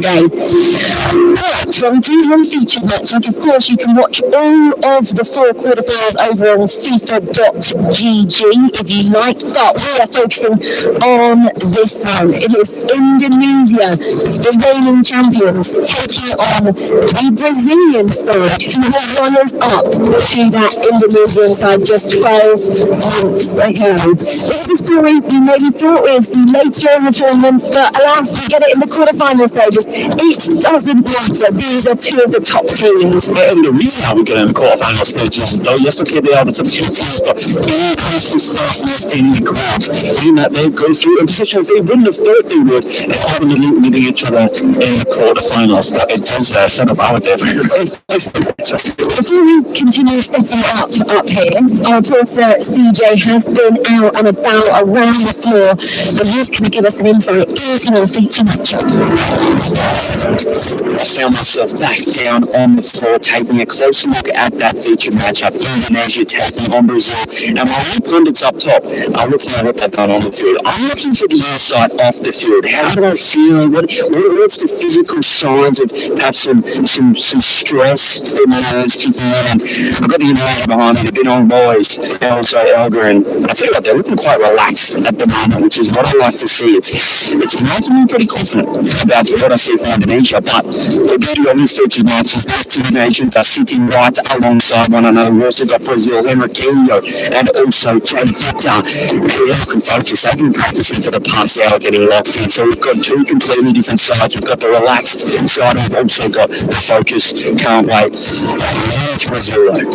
Day. But well, we do have a featured matchup. Of course, you can watch all of the four quarterfinals over on FIFA.gg if you like, but we are focusing on this one. It is Indonesia, the reigning champions, taking on the Brazilian side, who will runners up to that Indonesian side just 12 months ago. This is the story you maybe thought was later in the tournament, but alas, we get it in the quarterfinal stages. It doesn't matter. These are two of the top teams. And the reason how we get in the quarterfinal stages is though, yes, okay, they are the top two teams, but they increase the scarceness in the crowd, meaning that they go through in positions they wouldn't have thought they would if having meeting each other in the quarterfinals. But it does set up our day. Before we continue setting up here, our reporter CJ has been out and about around the floor, and he's going to give us an insight into our feature matchup. I found myself back down on the floor taking a closer look at that featured matchup. Indonesia taking on Brazil. And my pundits up top are looking at what they've done on the field. I'm looking for the insight off the field. How do I feel? What's the physical signs of perhaps some stress in the nerves kicking in? And I've got the Indonesia behind me, the big old boys, and also Elgar. And I tell you what, they're looking quite relaxed at the moment, which is what I like to see. It's making me pretty confident about what I see from Indonesia. But the beauty of these featured matches, these two nations are sitting right alongside one another. We've also got Brazil, Henriquinho, and also Jay Victor. They're looking focused. They've been practicing for the past hour getting locked in. So we've got two completely different sides. We've got the relaxed side, and we've also got the focus. Can't wait. It's Brazil, though.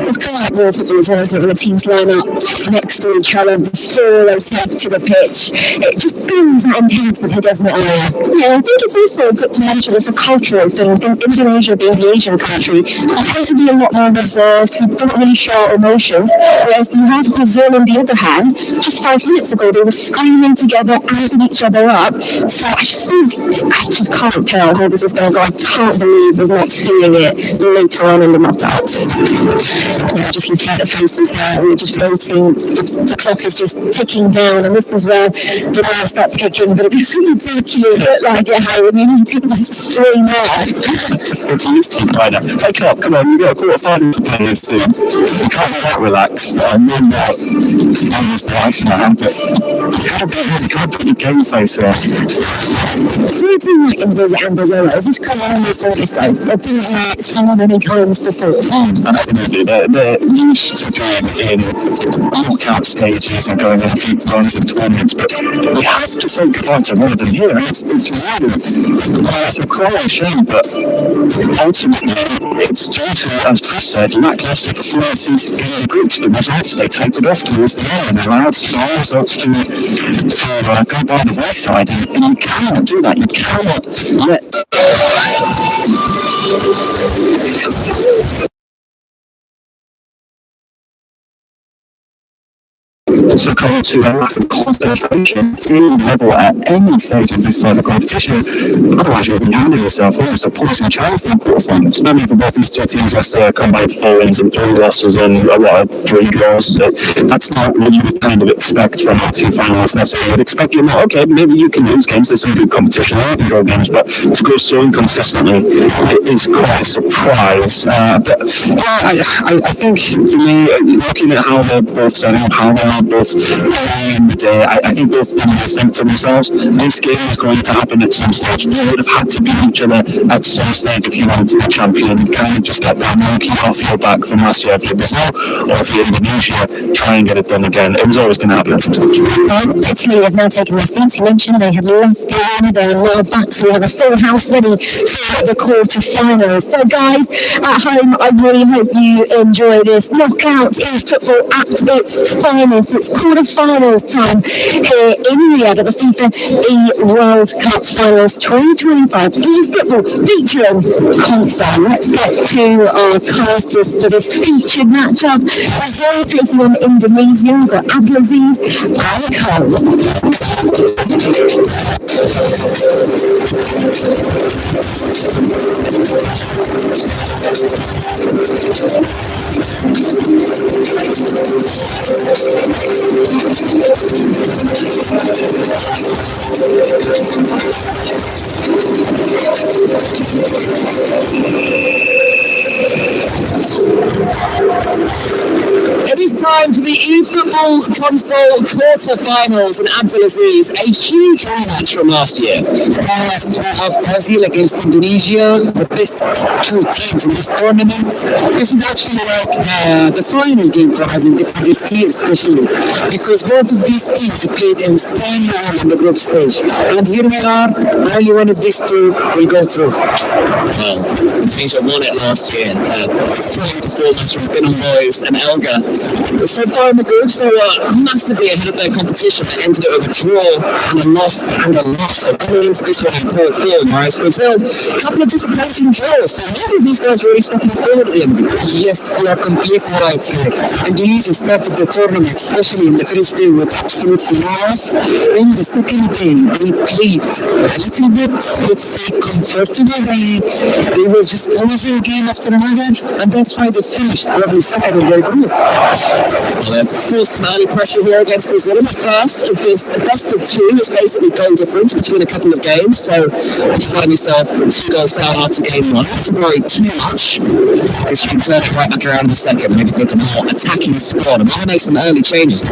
It's kind of like real football as well, isn't it, when the teams line up next to each other before they take to the pitch. It just builds that intensity, doesn't it? Yeah, I think it's also good to mention it's a cultural thing. I think Indonesia, being the Asian country, they tend to be a lot more reserved, don't really show emotions, whereas you have Brazil on the other hand, just 5 minutes ago they were screaming together, amping each other up, so I just can't tell how this is going to go. I can't believe we're not seeing it later on in the knockouts. Yeah, just looking at the faces now, we're just waiting, the clock is just ticking down, and this is where the now starts kicking, but it doesn't ridiculous look like it, Howard. You can scream out. It's used to by now. Wake up, come on, you've got a quarterfinal to play this team. You can't be that relaxed. I know that. I'm just nice in my hand, but you can't put your game face on. For a team like Indonesia and Brazil, it's just come on this August though. They've been here so many times before. Absolutely. They're used to going in knockout stages and going in deep runs and tournaments, but we have to say goodbye to one of them here. It's really, it's a crying shame, but ultimately it's due to, as Chris said, lackluster performances in the groups. The results they tapered off towards the end and allowed some results to go by the wayside, and you cannot do that. You cannot let succumb to a lack of concentration in level at any stage of this type of competition. Otherwise, you'll be handing yourself almost a pointing chance in the quarterfinals. I mean, for both these two teams, let's combine 4 wins and 3 losses and 3 draws. So that's not what you would kind of expect from our 2 finalists. That's what you would expect. You know, okay, maybe you can lose games. There's some good competition. You can draw games, but to go so inconsistently, it is quite a surprise. But I think for me, looking at how they're both setting up, how they are both playing the day, I think both of them think to themselves, this game is going to happen at some stage. You would have had to beat each other at some stage if you wanted to be champion. You can't just get that monkey off your back from last year if you're Brazil, or if you're Indonesia, try and get it done again. It was always going to happen at some stage. Italy have now taken their seats. You mentioned they have left the game, they're now back, so we have a full house ready for the quarter-finals. So guys, at home, I really hope you enjoy this. Knockout is football at its finest. It's quarter-finals time here in Riyadh at the FIFA World Cup Finals 2025. eFootball featuring console. Let's get to our casters for this featured matchup. Brazil taking on Indonesia. We've got Abdelaziz and Cole. time for the eFootball console quarter-finals in Abdulaziz, a huge rematch from last year. Yes, we have Brazil against Indonesia, the best two teams in this tournament. This is actually like the final game for us in this year, especially because both of these teams played insane well in the group stage. And here we are, only one of these two will go through. Well, Indonesia won it last year. Thrilling performance from Bin Boys and Elga. So far in the group, so massively ahead of their competition. It ended it with a draw and a loss and a loss. So coming into this one in poor form, whereas Brazil, a couple of disappointing draws. So neither of these guys really stepping forward at the end of the group. Yes, you are completely right here. Indonesia started the tournament, especially in the first day, with absolutely no loss. In the second day, they played a little bit, let's say, comfortable. They were just losing game after another, and that's why they finished probably second in their group. Well, they've forced some early pressure here against Brazil in the first of this best of two. Is basically goal difference between a couple of games. So if you find yourself 2 goals down after game one, not to worry too much, because you can turn it right back around in a second. Maybe pick a more attacking squad. I'm going to make some early changes.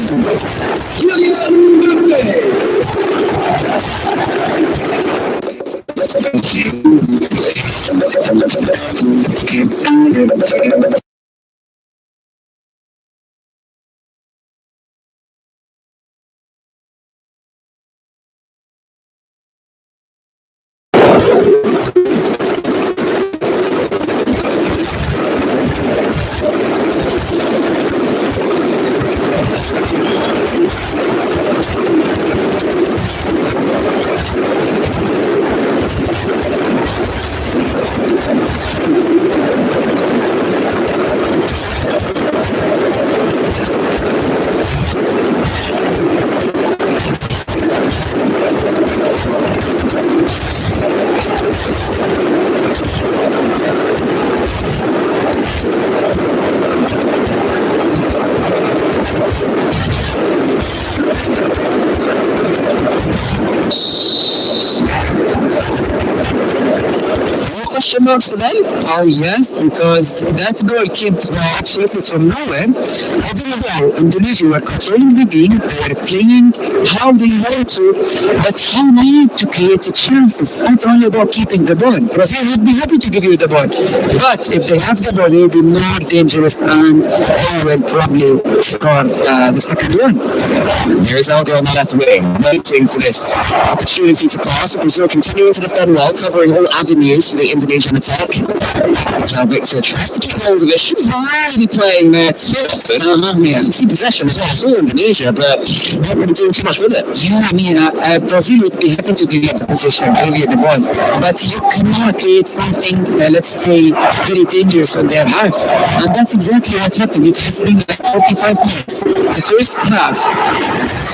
Kylian Mbappe. Question marks for them? Oh yes, because that goal came absolutely from nowhere. Even though Indonesia were controlling the game, they were playing how they want to, but you need to create chances. It's not only about keeping the ball. Brazil would be happy to give you the ball, but if they have the ball, they will be more dangerous and they will probably score the second one. Here's Alger on the left wing, waiting for this opportunity to pass. Brazil continuing to defend well, covering all avenues for the Indonesian attack. Now Victor tries to keep hold of it. Shouldn't really be playing there too often. Yeah, see possession as well. It's all Indonesia, but not really doing too much with it. Yeah, I mean, Brazil would be happy to give you the position, give you the ball, but you cannot create something, let's say, very dangerous on their half. And that's exactly what happened. It has been like 45 minutes. The first half,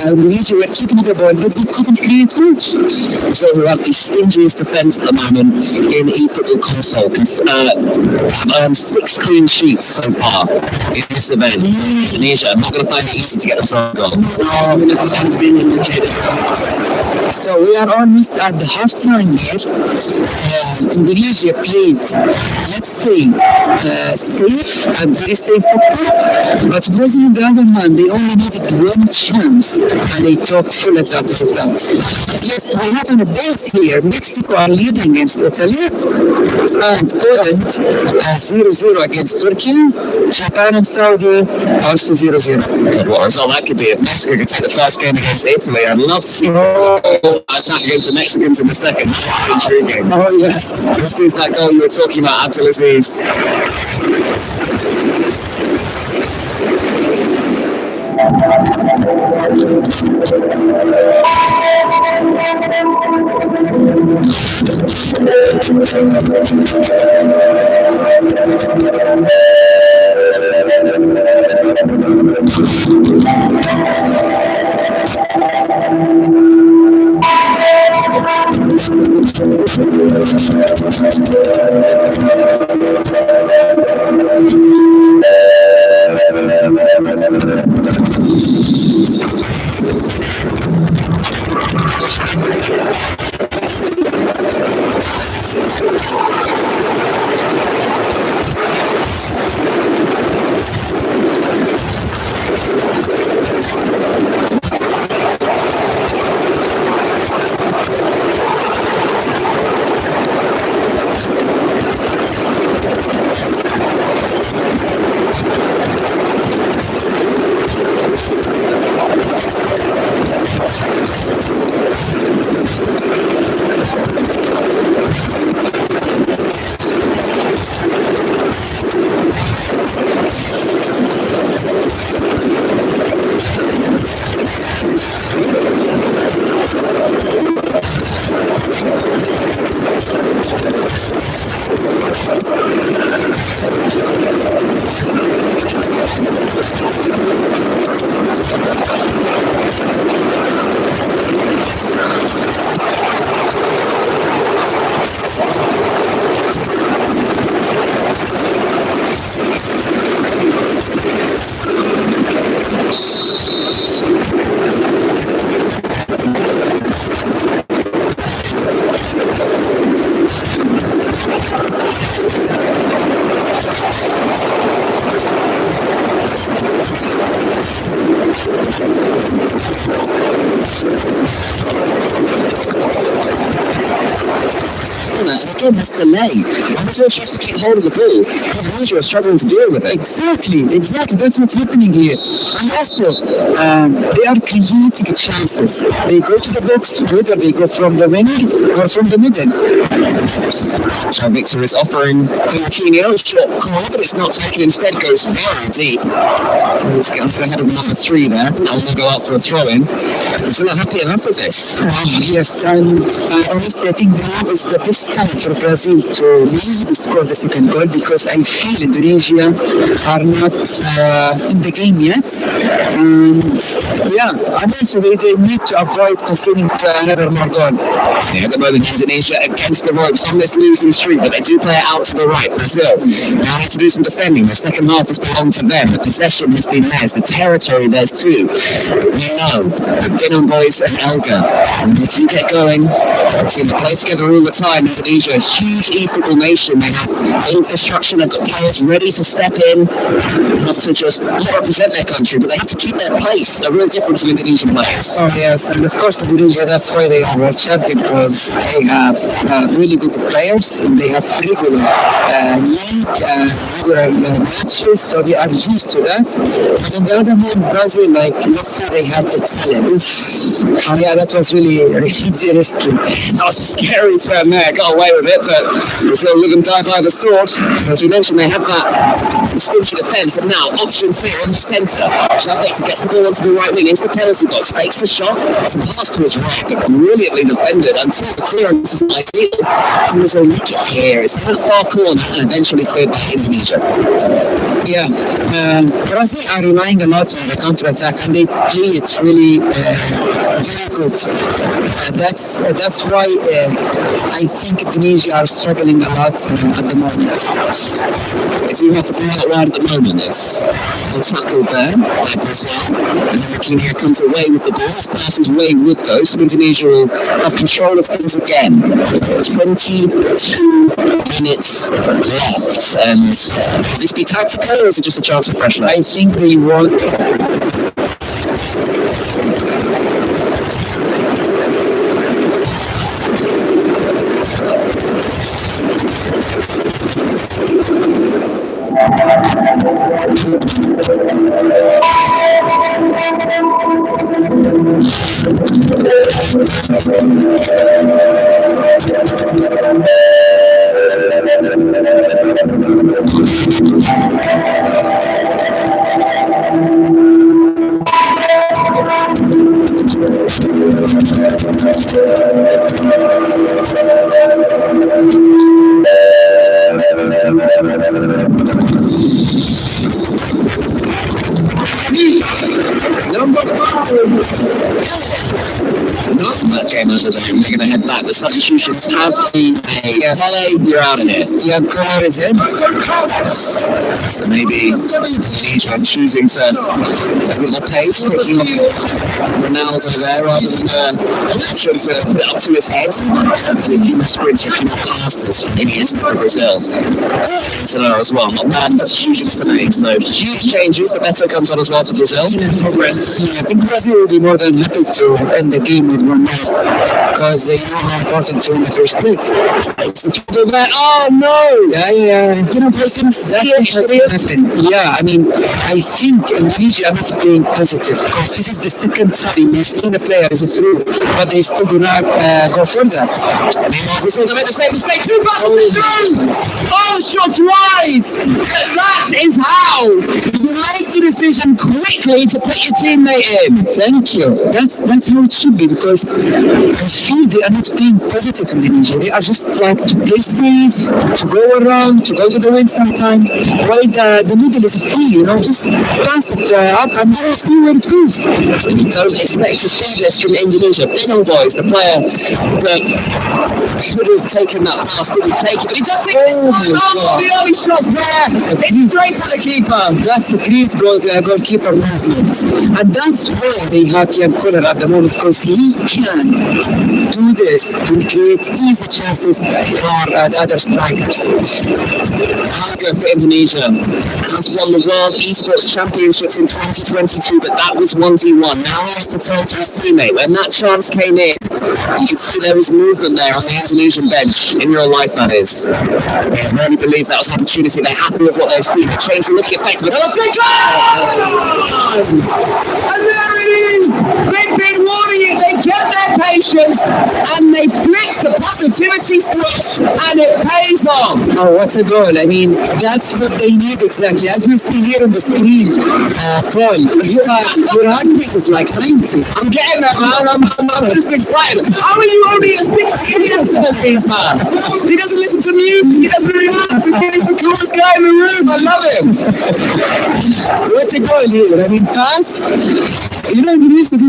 Indonesia were keeping the ball, but they couldn't create much. So who have the stingiest defence at the moment in eFootball console. Have earned 6 clean sheets so far in this event. Indonesia are not going to find it easy to get themselves a goal. No, minutes has been indicated. So we are almost at the halftime here. Indonesia played, let's say, safe and very safe football. But Brazil, on the other hand, they only needed one chance and they took full advantage of that. Yes, we have an update here. Mexico are leading against Italy and Poland 0-0 against Turkey. Japan and Saudi also 0-0. God, what a result that could be if Mexico could take the first game against Italy. I'd love to see attack against the Mexicans in the second. Intriguing. Oh yes. This is that goal you were talking about, Abdulaziz. again, that's delay. Brazil tries to keep hold of the ball. Indonesia are struggling to deal with it. Exactly. That's what's happening here. And also, they are creating chances. They go to the box, whether they go from the wing or from the middle. So Victor is offering Coutinho a shot corner, but it's not taken. Instead, goes very deep. Let's get onto the head of number 3 there. And we'll go out for a throw-in. So not happy enough with this. Yes, and honestly, I think now is the best time for Brazil to really score the second goal, because I feel Indonesia are not in the game yet. And yeah, and also they need to avoid conceding another more goal. Yeah, at the moment, Indonesia against the ropes on this losing streak, but they do play it out to the right. Brazil now need to do some defending. The second half has belonged to them. The possession has been theirs. The territory theirs too. We know the Bingham boys and Elga, and they do get going. They seem to play together all the time. Indonesia, a huge eFootball nation. They have infrastructure. They've got players ready to step in. They have to just not represent their country, but they have to keep their place. A real difference to Indonesian players. Oh yes, and of course Indonesia, that's why they are world champion, because they have really good players and they have regular league regular matches, so they are used to that. But on the other hand, Brazil, like, let's say they have the talent. Yeah, that was really risky. That was a scary turn there. Got away with it, but Brazil live and die by the sword. As we mentioned, they have that stingy defence, and now options here in the centre. Victor gets the ball onto the right wing, into the penalty box, takes the shot. It's a pass to his right, but brilliantly defended until the clearance isn't ideal. And there's a wicket here. It's in the far corner and eventually cleared by Indonesia. Yeah, Brazil are relying a lot on the counter-attack, and they play it really very good. That's why I think Indonesia are struggling a lot at the moment. They do have the ball out wide at the moment. It's tackled there by Brazil. And then Coutinho comes away with the ball. This pass is wayward though, so Indonesia will have control of things again. 22 minutes left. And will this be tactical, or is it just a chance of fresh light? I think they want. Number 5. Not much game other than they're going to head back. The substitutions have been made. Pele, you're out of here. Yeah, Connor is in. So maybe Indonesia choosing to have a bit more pace, picking off Ronaldo there rather than option to put it up to his head. And a few more sprints, a few more passes from Iniesta for Brazil. So as well, not bad substitutions to make. So huge changes. The better comes on as well for Brazil. Progress. I think Brazil will be more than happy to end the game with 1-0, because they know how important to win the first leg. Oh no! Yeah. You know, exactly what happened. Yeah, I mean, I think Indonesia are not being positive, because this is the second time we've seen a player is through, but they still do not go for that. Brazil to make the same mistake. 2 passes through! Oh, shots wide! That is how you make the decision quickly to put your teammate in. Thank you. That's how it should be, because I feel they are not being positive in Indonesia. They are just like to play safe, to go around, to go to the wing sometimes. While the middle is free, just pass it up and then see where it goes. And you don't expect to see this from Indonesia. Bingham boys, the player that could have taken that pass, didn't take it, but he does take it. Oh, the early shot's there. It's straight at the keeper. That's a great goalkeeper movement, and that's why they have Jan Koller at the moment, because he can do this and create easy chances for the other strikers. Hunger for Indonesia has won the World Esports Championships in 2022, but that was 1v1. Now he has to turn to his teammate. When that chance came in, You can see there is movement there on the Indonesian bench, in real life that is. They really believe that was an opportunity, they're happy with what they've seen, they're changing, looking effective. And there it is! They've been warning it, they kept their patience, and they flicked the positivity switch, and it pays off. Oh, what a goal. I mean, that's what they need exactly. As we see here on the screen, Paul, your heartbeat is like 90. I'm getting that, man. I'm just excited. How are you only a 6 these man? He doesn't listen to music. He doesn't react. He's the coolest guy in the room. I love him. What a goal here. I mean, pass. You know, Indonesia, they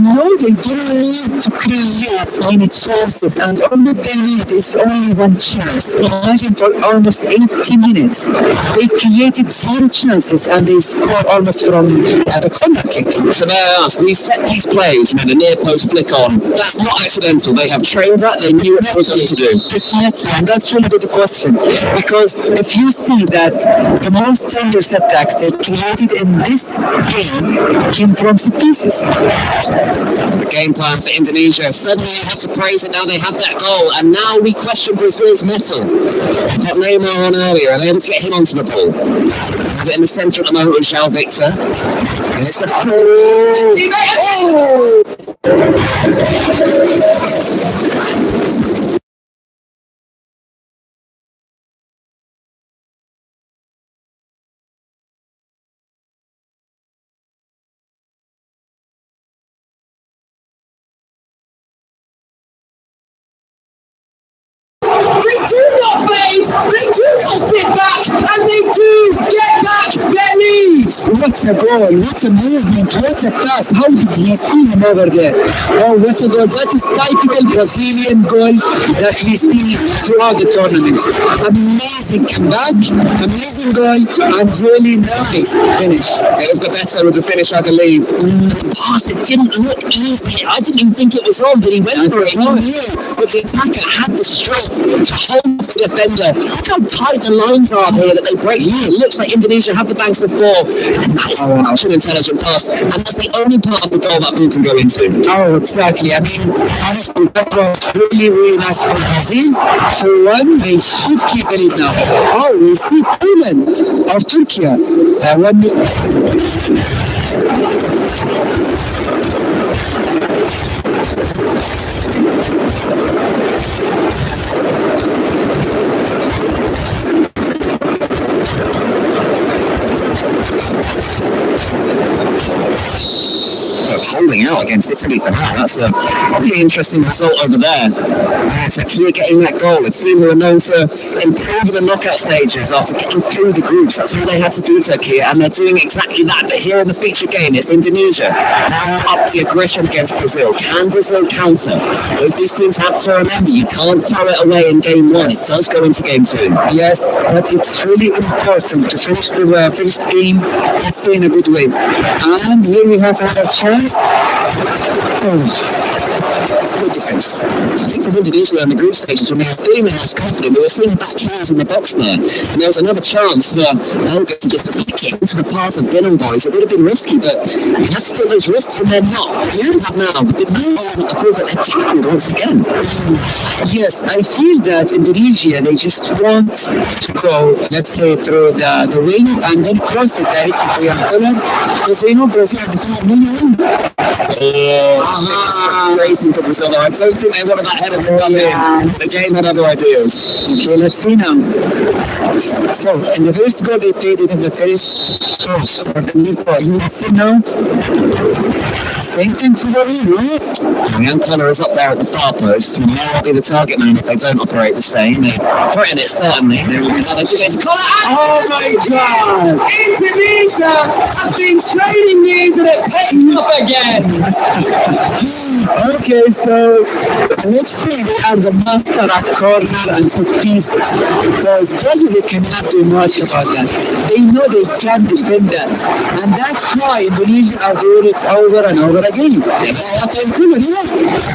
know they don't need to create many chances, and all that they need is only one chance. Imagine for almost 80 minutes, they created 10 chances and they scored almost from the corner kick. So may I ask, these set piece plays, the near post flick on, that's not accidental. They have trained that, they knew what they were going to do. Definitely, and that's really good question, because if you see that the most tender setbacks they created in this game came from set pieces. The game plan for Indonesia, suddenly you have to praise it, now they have that goal, and now we question Brazil's mettle. Got Neymar on earlier, and they able to get him onto the ball. Have it in the centre at the moment with João Victor. And it's the They do not fade, they do not sit back, and they do get back their lead. What a goal, what a movement, what a pass. How did he see him over there? Oh, what a goal. That is typical Brazilian goal that we see throughout the tournament. Amazing comeback, amazing goal, and really nice finish. It was better with the finish, I believe. The pass, it didn't look easy. I didn't even think it was on, but he went for it. He knew that the attacker had the strength to hold the defender. Look how tight the lines are here that they break through. It looks like Indonesia have the banks of 4, and that is such an intelligent pass, and that's the only part of the goal that ball can go into. Oh, exactly. I mean, honestly, that was really, really nice for Brazil. 2-1, they should keep the lead now. Oh, we see Poland or Turkey. Holding out against Italy for now. That's a really interesting result over there. Turkey getting that goal. A team who are known to improve in the knockout stages after getting through the groups. That's all they had to do, Turkey, and they're doing exactly that. But here in the feature game, it's Indonesia now up the aggression against Brazil. Can Brazil counter? Both these teams have to remember, you can't throw it away in game 1. It does go into game 2. Yes, but it's really important to finish the first game, let's say, in a good way. And here we have another chance. Good defence. I think for Indonesia in the group stages, when they were feeling the most confident, we were seeing back heels in the box there. And there was another chance for Elga to just flick it into the path of Binham boys. It would have been risky, but you have to take those risks, and they're not. The Ends have now been over the ball, but they're tackled once again. Yes, I feel that Indonesia, they just want to go, let's say, through the wing and then cross it directly to Yankola, because they know Brazil have defended many wing. Racing for Brazil. I don't think they wanted that header to come in. The game had other ideas. Okay, let's see now. So, in the first goal, they played it in the first cross or the lead pass. Let's see now. Same thing for the lead, right? Yankola is up there at the far post. He may not be the target man if they don't operate the same. They threaten it, certainly. There will be another chance. Oh my God! Indonesia have been trading these and it paid off again. Okay, so let's say they are the master at corner and set pieces, because Brazil cannot do much about that. They know they can defend that, and that's why Indonesia are doing it over and over again.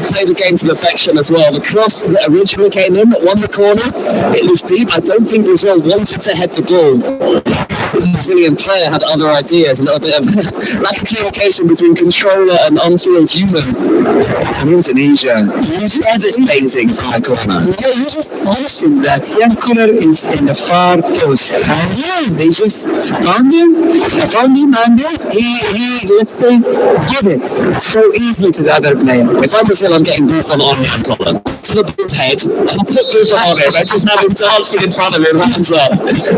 Play the game to perfection as well. The cross that originally came in that won the corner, it was deep. I don't think Brazil wanted to head the ball. Brazilian player had other ideas, a little bit of lack of communication between controller and on-field human. And Indonesia, devastating from the corner. Yeah, you just mentioned that young Connor is in the far post, and yeah, they just found him, and yeah, he let's say, give it so easily to the other player. If I'm Brazil, I'm getting Buffon on young Connor. To the bald head, I'll put Buffon on him and just have him dancing in front of him, hands up.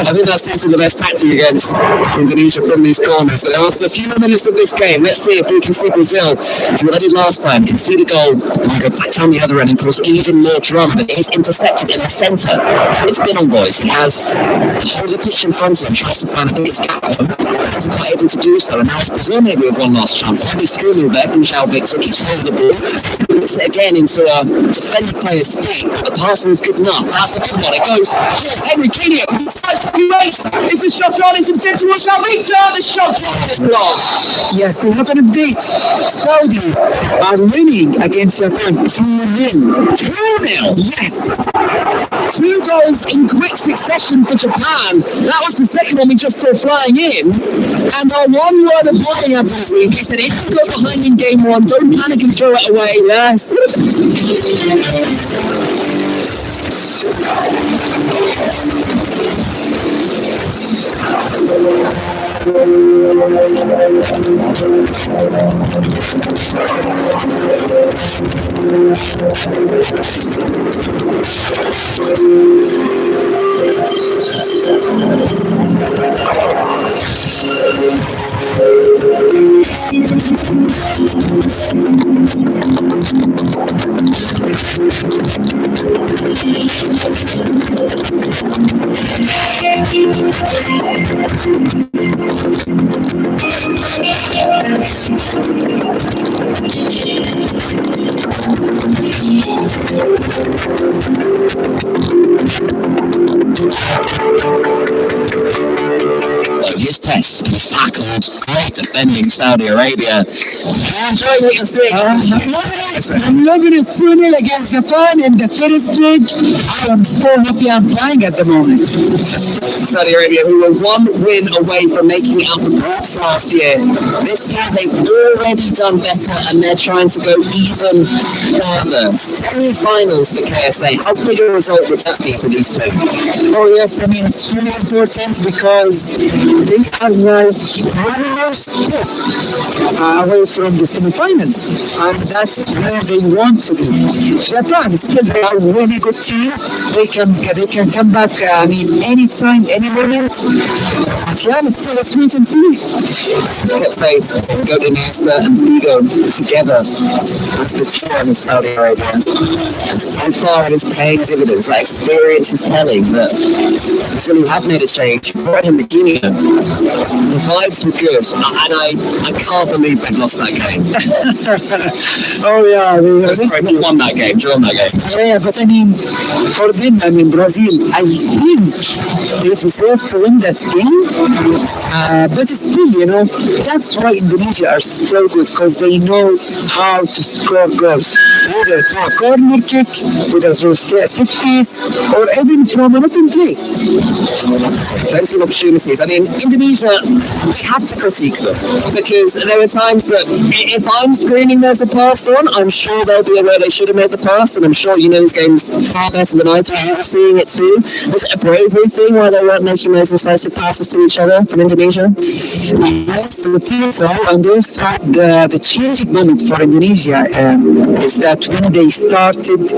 I think that seems to be the best tactic against Indonesia from these corners. But there are a few more minutes of this game. Let's see if we can see Brazil do what they did last time, can see the goal, and then go back down the other end and cause even more drama. But he's intercepted in the centre. It's been on, boys. He has the whole of the pitch in front of him, tries to find, I think it's Gakpo. He's quite able to do so, and now it's Brazil maybe with one last chance. Heavy skill move there from João Victor, keeps hold of the ball, puts it again into a defending player's feet. The passing is good enough. That's a good one. It goes to Henry Kenyon. He tries to be late. Is the shot on? Is it set towards João Victor? The shot's on. It's blocked. Yes, we have an update. Saudi are winning against Japan 2-0. 2-0. Yes. 2 goals in quick succession for Japan. That was the second one we just saw flying in. And our one word of warning, Abdulaziz, he said, if you go behind in game 1, don't panic and throw it away. Yes. His test, he's tackled, great defending Saudi Arabia. I'm enjoying what you're seeing. I'm loving it. 2-0 against Japan in the first leg. I am so happy I'm playing at the moment. Saudi Arabia, who were 1 win away from making it out the groups last year. This year they've already done better and they're trying to go even further. Semi-finals for KSA. How big a result would that be for these two? Oh yes, I mean it's really important because they are now 1 more step away from the semi-finals, and that's where they want to be. Japan still they are a really good team. They can come back. I mean anytime, any moment. But yeah, let's wait and see. Get faith, go to Iniesta and Figo together as the chair of Saudi Arabia. And so far it is paying dividends. That experience is telling that Brazil have made a change. Right in the beginning, the vibes were good, and I can't believe they've lost that game. Oh yeah, They won that game, drawn that game. Yeah, but I mean, for them, I mean Brazil, I think they deserve to win that game. But still, you know, that's why Indonesia are so good, because they know how to score goals. Whether through a corner kick, whether through set piece, or even from an open play. Plenty of opportunities. I mean, Indonesia, we have to critique them because there are times that if I'm screaming there's a pass on, I'm sure they'll be aware they should have made the pass, and I'm sure you know these games far better than I do. You're seeing it too. Was it a bravery thing why they weren't making those decisive passes to each other from Indonesia? Yes, I think so. And also the changing moment for Indonesia is that when they started,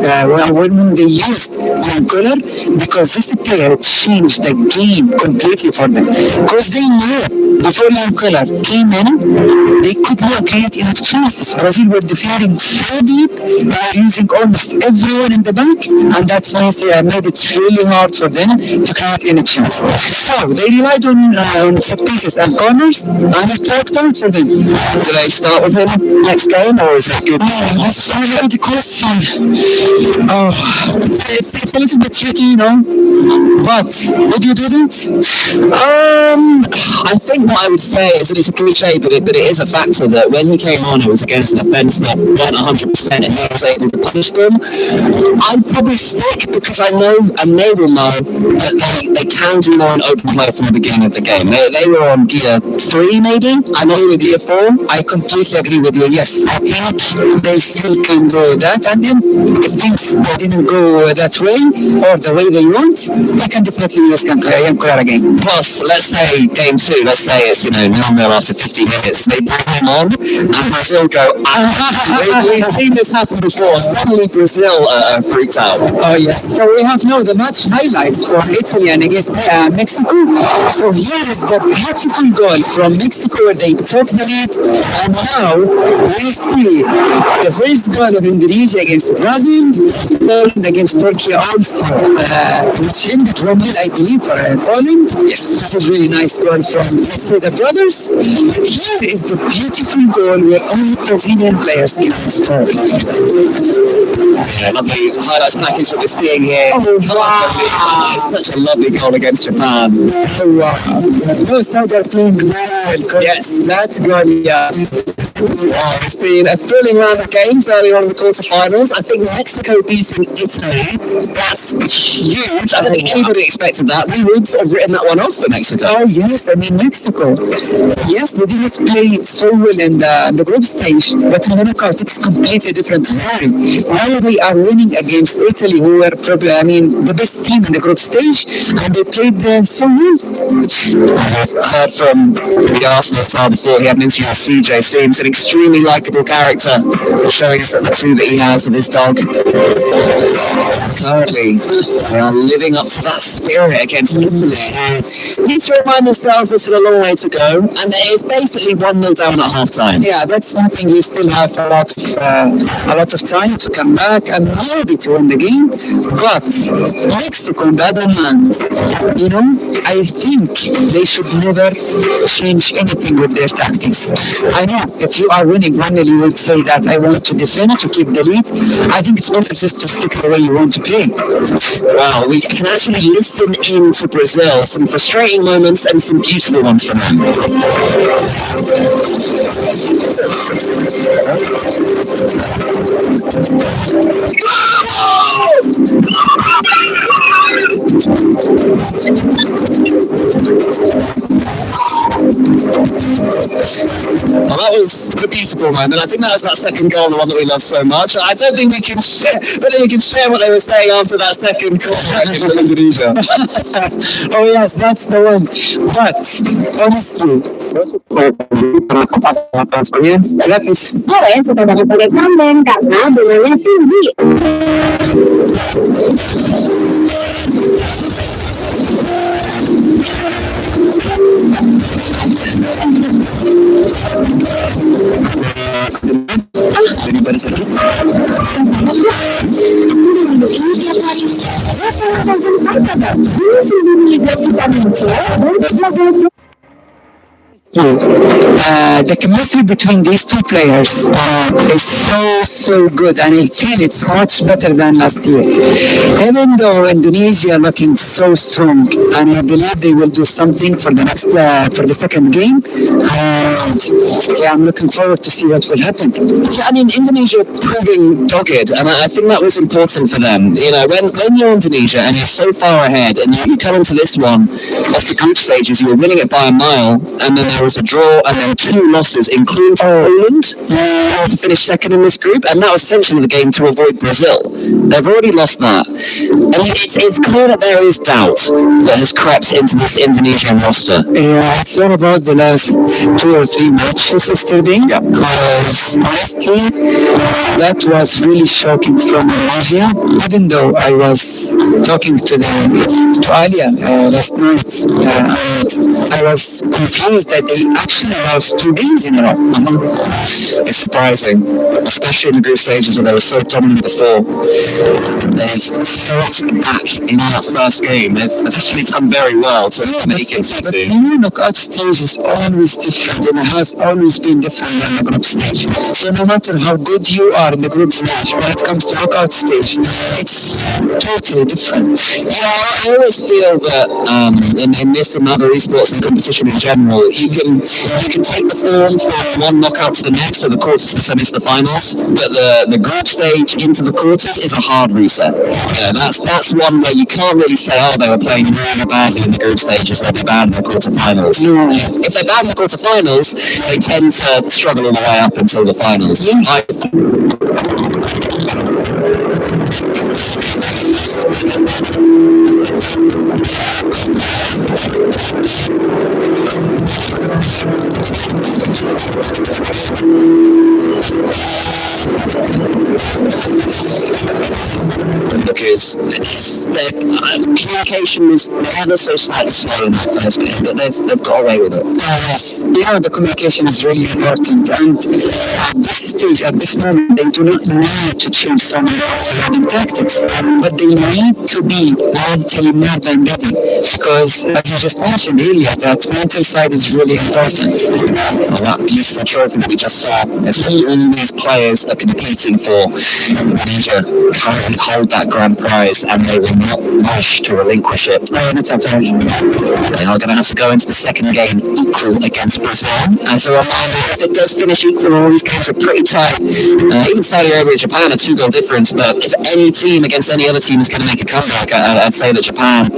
when they used Angola, because this player changed the game completely for them. Because they knew before Angola came in, they could not create enough chances. Brazil were defending so deep, they were using almost everyone in the back, and that's why they made it really hard for them to create any chance. So they relied on set pieces and corners, and it worked out for them. Do they start with him next game, or is it good? Oh, that's a really good question. Oh, it's a little bit tricky, you know. But would you do that? I think what I would say is that it's a cliche, but it is a factor that when he came on, it was against an offence that weren't 100%, and he was able to punish them. I'd probably stick because I know, and they will know, that they can do more in open play from the beginning of the game. They were on gear 3, maybe. I'm not with gear 4. I completely agree with you. Yes, I think they still can go that, and then if things didn't go that way or the way they want, they can definitely use young Korea again. Plus, let's say game 2, let's say it's 0-0 after 50 minutes. They bring him on, and Brazil go. We've seen this happen before. Suddenly, Brazil freaked out. Oh yes. So we have now the match highlights for Italy and against Mexico. So here is the beautiful goal from Mexico where they took the lead, and now we see the first goal of Indonesia against Brazil, and against Turkey also, which ended 1-0, I believe, for Poland. Yes, this is really nice goal from, let's say, the brothers. Here is the beautiful goal where only Brazilian players can score. Yeah, lovely highlights package that we're seeing here. Oh, wow. It's such a lovely goal against Japan. Oh, wow. No, so they're playing well. Yes. That's good, yeah. It's been a thrilling round of games early on in the quarterfinals. I think Mexico beating Italy, that's huge. I don't think anybody expected that. We would have written that one off for Mexico. Oh, yes, I mean, Mexico. Yes, they didn't play so well in the group stage, but in the knockout, it's completely different story. Now they are winning against Italy, who were probably, the best team in the group stage, and they played so well. I heard from the Arsenal star before, he had an interview with CJ. Seems an extremely likeable character, showing us that the two that he has of his dog. Currently, they are living up to that spirit against Italy. Need to remind themselves there's still a long way to go, and it is basically 1-0 down at half time. Yeah, that's something you still have a lot of time to come back and maybe to win the game. But Mexico, on the other hand, I think they should never change anything with their tactics. I know if you are winning 1-0, you will say that I want to defend to keep the lead. I think it's better just to stick the way you want to play. Wow, we can actually listen in to Brazil. Some frustrating moments and some beautiful ones from them. Well, that was the beautiful moment. I think that was that second goal, the one that we love so much. I don't think we can share what they were saying after that second goal in Indonesia. Oh yes, that's the one. But honestly, Boleh setelah pakai komen karena bunganya tinggi. Anybody said it? The chemistry between these two players is so good, and I feel it's much better than last year. Even though Indonesia looking so strong, and I believe they will do something for the next for the second game. And yeah, I'm looking forward to see what will happen. Yeah, I mean, Indonesia proving dogged, and I think that was important for them. When you're Indonesia and you're so far ahead, and you come into this one off the group stages, you were winning it by a mile, and then there was a draw, and then 2 losses, including Poland, to finish second in this group, and that was essentially the game to avoid Brazil. They've already lost that, and it's clear that there is doubt that has crept into this Indonesian roster. Yeah, it's all about the last 2 or 3 matches yesterday. Yeah. Because honestly, that was really shocking from Indonesia. Even though I was talking to Alia last night, and I was confused that they actually lost 2 games in a row. It's surprising, especially in the group stages where they were so dominant before. they've fought back in that first game. They've actually done very well to make it But to. the knockout stage is always different, and it has always been different than the group stage. So no matter how good you are in the group stage, when it comes to knockout stage, it's totally different. Yeah, I always feel that in this and other esports and competition in general, you can take the form from one knockout to the next, or the quarters, the semis, the finals, but the group stage into the quarters is a hard reset. That's one where you can't really say, oh, they were playing really badly in the group stages, they'll be bad in the quarterfinals. If they're bad in the quarterfinals, they tend to struggle all the way up until the finals. Because communication was ever so slightly slow in that first game, but they've got away with it. Yes, the communication is really important, and at this stage, at this moment, they do not need to change so many surrounding tactics, but they need to be mentally more than ready, because as you just mentioned earlier, that mental side is really important. And that beautiful trophy that we just saw, as all these players are competing for, Indonesia currently hold that grand prize, and they will not wish to relinquish it. Not at all. They are going to have to go into the second game equal against Brazil. As a reminder, if it does finish equal, all these games are pretty tight. Even Saudi Arabia and Japan, a 2-goal difference, but if any team against any other team is going to make a comeback, I'd say that Japan.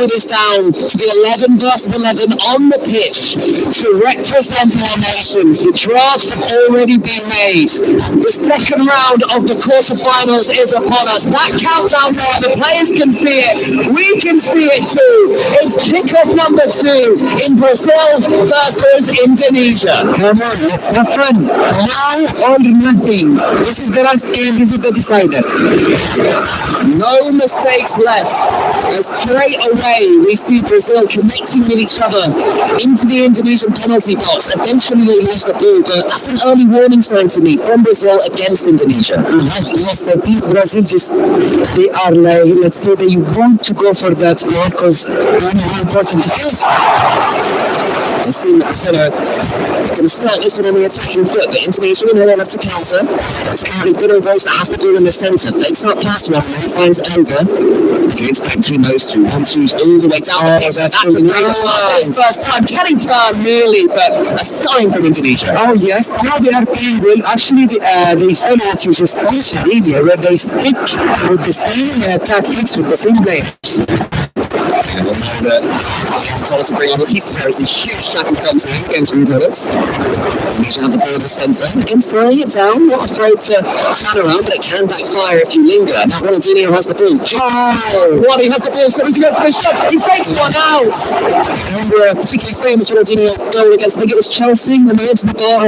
It is down to the 11 versus 11 on the pitch to represent our nations. The drafts have already been made. The second round of the quarterfinals is upon us. That countdown there, the players can see it. We can see it too. It's kickoff number 2 in Brazil versus Indonesia. Come on, let's have fun. Now or nothing. This is the last game. This is the decider. No mistakes left. And straight away, we see Brazil connecting with each other into the Indonesian penalty box. Eventually, they lose the ball, but that's an early warning sign to me from Brazil against Indonesia. Yes, I think Brazil they are like, let's say they want to go for that goal because they know how important it is. I see Brazil are going to start this one on the attacking foot, but Indonesia will have to counter. It's currently Biddle-Boys that has the ball in the centre. Fakes not past one, then finds Elga. It's between those two. 1-2's all the way down the pitch. That's really nice. First time, getting turn nearly, but a sign from Indonesia. Oh yes, now they are playing well. Actually, they follow what you just mentioned earlier, where they stick with the same tactics, with the same players. that call to bring on his players. A huge tackle comes in against Rudolitz. Needs to have the ball in the centre. Again, throwing it down, not afraid to turn around, but it can backfire if you linger. Now Ronaldinho has the ball. Well, he has the ball, so he's going for the shot. He fakes one out. I remember a particularly famous Ronaldinho goal against, I think it was Chelsea, when they entered the box.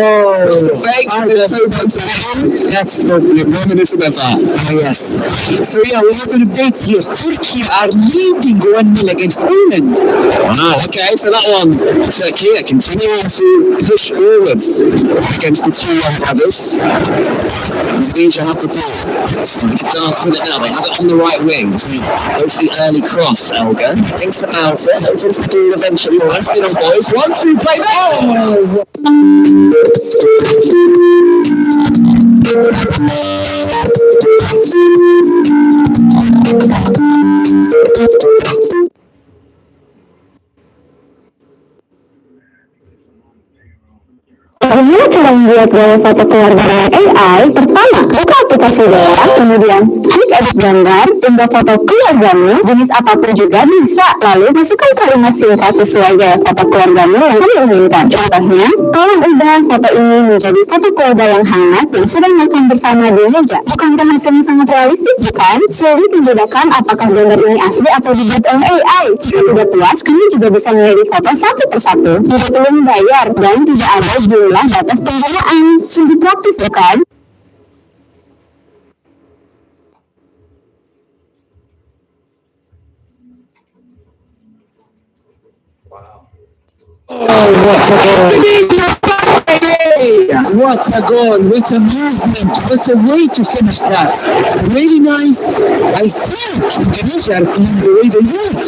It's the fake, and it's over to him. That's so reminiscent of that. Yes. So yeah, we have an update here. Turkey are leading 1-0 against Poland. Wow, okay, so that one, Turkey are continuing to push forwards against the two young brothers. Indonesia have the ball. Starting to dance with it now. They have it on the right wing. So goes the early cross, Elga. Thinks about it. Hopes the ball eventually runs. Been on boys. 1-2, play there! Bagaimana cara membuat gaya foto keluarga dengan AI? Pertama, buka aplikasi Gaya, kemudian klik edit gambar, tunggu foto keluargamu, jenis apapun juga bisa. Lalu masukkan kalimat singkat sesuai gaya foto keluargamu yang kamu inginkan. Contohnya, tolong ubah foto ini menjadi foto keluarga yang hangat yang sedang makan bersama di meja. Bukankah hasilnya sangat realistis, bukan? Sulit membedakan apakah gambar ini asli atau dibuat oleh AI. Jika tidak puas, kamu juga bisa memilih foto satu persatu. Tidak perlu membayar dan tidak ada jumlah batas penggunaan. Sungguh praktis, bukan? What a goal, what a movement, what a way to finish that. Really nice. I think Indonesia are playing the way they want.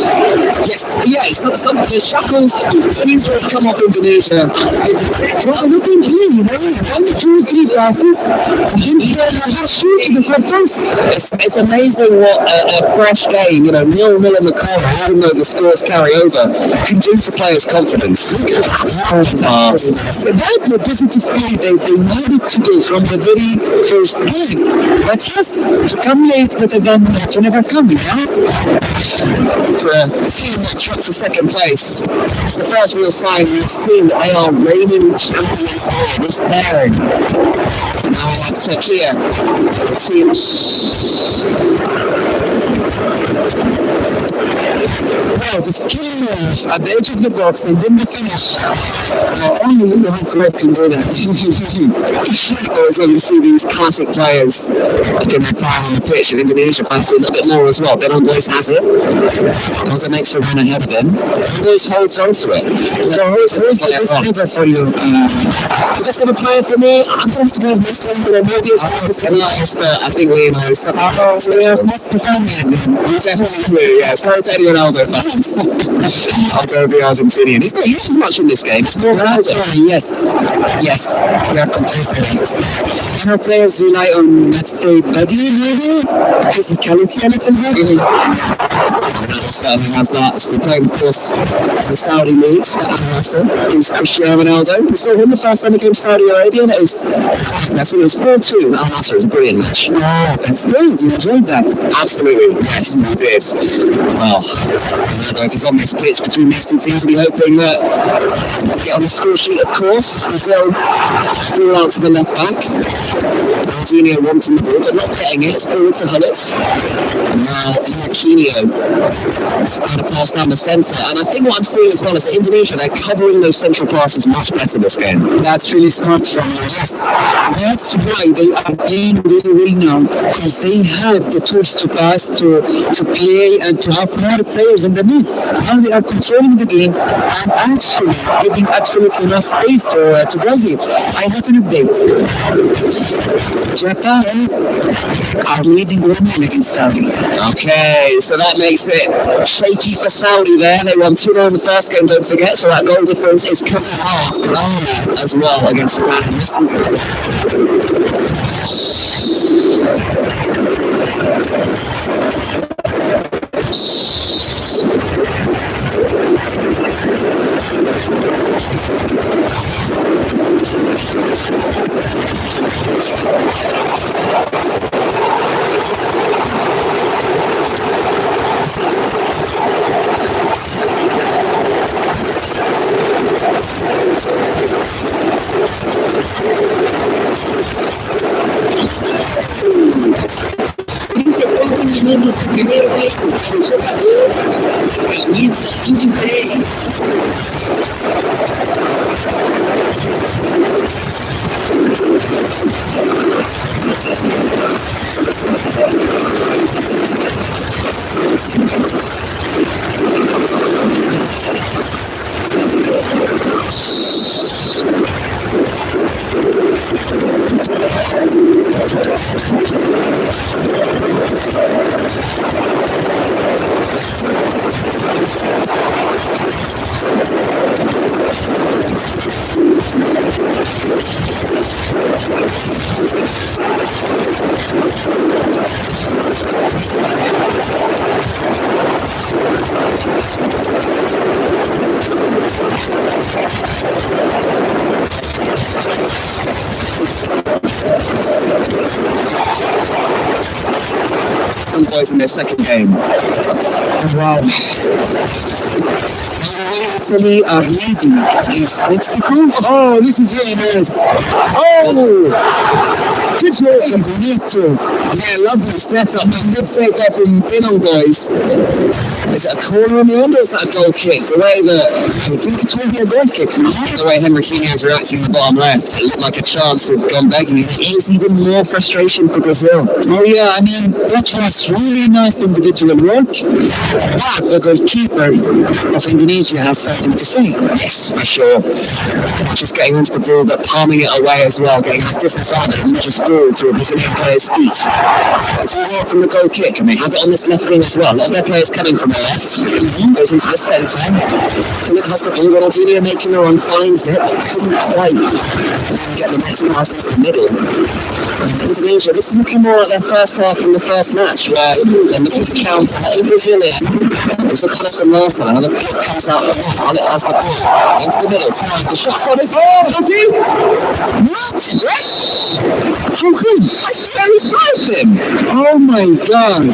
Yes, yeah, it's not something. The shackles seem to have come off Indonesia. Well, look at here, you know, 1, 2, 3 passes, and then shoot to the first post. It's amazing what a fresh game, 0-0 in the corner, even though the scores carry over, can do to players' confidence. That's the positive play they needed to do from the very first game. But yes, to come late better than to never come, For a team that dropped to second place, it's the first real sign we've seen that they are reigning champions here, this pairing. Now we have Turkey, the team. Well, the skill move at the edge of the box and then the finish. Only Johan Cruyff can do that. Always when you see these classic players in their prime on the pitch, and Indonesia fans do a little bit more as well. Ben Boys has it. Elga makes a run ahead of him. Ben Boys holds on to it. So who's the best ever for you? The best ever player for me, I'm going to go with Messi, but maybe it's nice, but I think we know something. So we have Messi family. We definitely do, yeah. Sorry to any Ronaldo fans. I'll go with the Argentinian. He's not used as much in this game. It's more Ronaldo. Yes, you are completely right. Players rely on, let's say, body, maybe, physicality a little bit. Ronaldo certainly has that. Still playing, of course, the Saudi leagues. Al Nassr is Cristiano Ronaldo. We saw him the first time he came to Saudi Arabia, and it was 4-2. Al Nassr was a brilliant match. Oh, that's great. You enjoyed that. Absolutely, yes, we did. Well, Ronaldo, if he's on this pitch between these two teams, we'll be hoping that he'll get on the score sheet, of course. Brazil ball out to the left back. Ronaldinho wanting the ball, but not getting it. It's forward to Hullet. Now, Aquino to kind of pass down the centre. And I think what I'm seeing as well is that Indonesia, they're covering those central passes much better this game. That's really smart from you. Yes, that's why they are playing really well now, because they have the tools to pass, to play, and to have more players in the mid. Now they are controlling the game and actually giving absolutely no space to Brazil. I have an update. Japan are leading 1-0 against Saudi. Okay, so that makes it shaky for Saudi there. They won 2-0 in the first game, don't forget, so that goal difference is cut in half as well against Japan. Boys in their second game. Wow. Italy are leading against Mexico. Oh, this is really nice. Oh! Good work, Benito. Yeah, lovely setup. And good save there from Bingham, boys. Is it a corner on the end or is that a goal kick? The way that I think it's maybe a goal kick. The way Henry is reacting in the bottom left, it looked like a chance had gone begging. It is even more frustration for Brazil. Oh yeah, I mean that was really nice individual work, but the goalkeeper of Indonesia has something to say. Yes, for sure. Not just getting onto the ball, but palming it away as well, getting his distance on it, and just fall to a Brazilian player's feet. It's more from the goal kick, and they have it on this left wing as well. A lot of their players coming from the left, goes into the centre. Philip has the ball, Ronaldinho making the run, finds it, but couldn't quite get the next pass into the middle. Indonesia, this is looking more like their first half from the first match, where they're looking to counter a Brazilian. It's the punish from last time. Another flick comes out from one. Alec has the ball into the middle. Turns the shot from his hole. Does he? What? How come? I swear he saved him. Oh my God!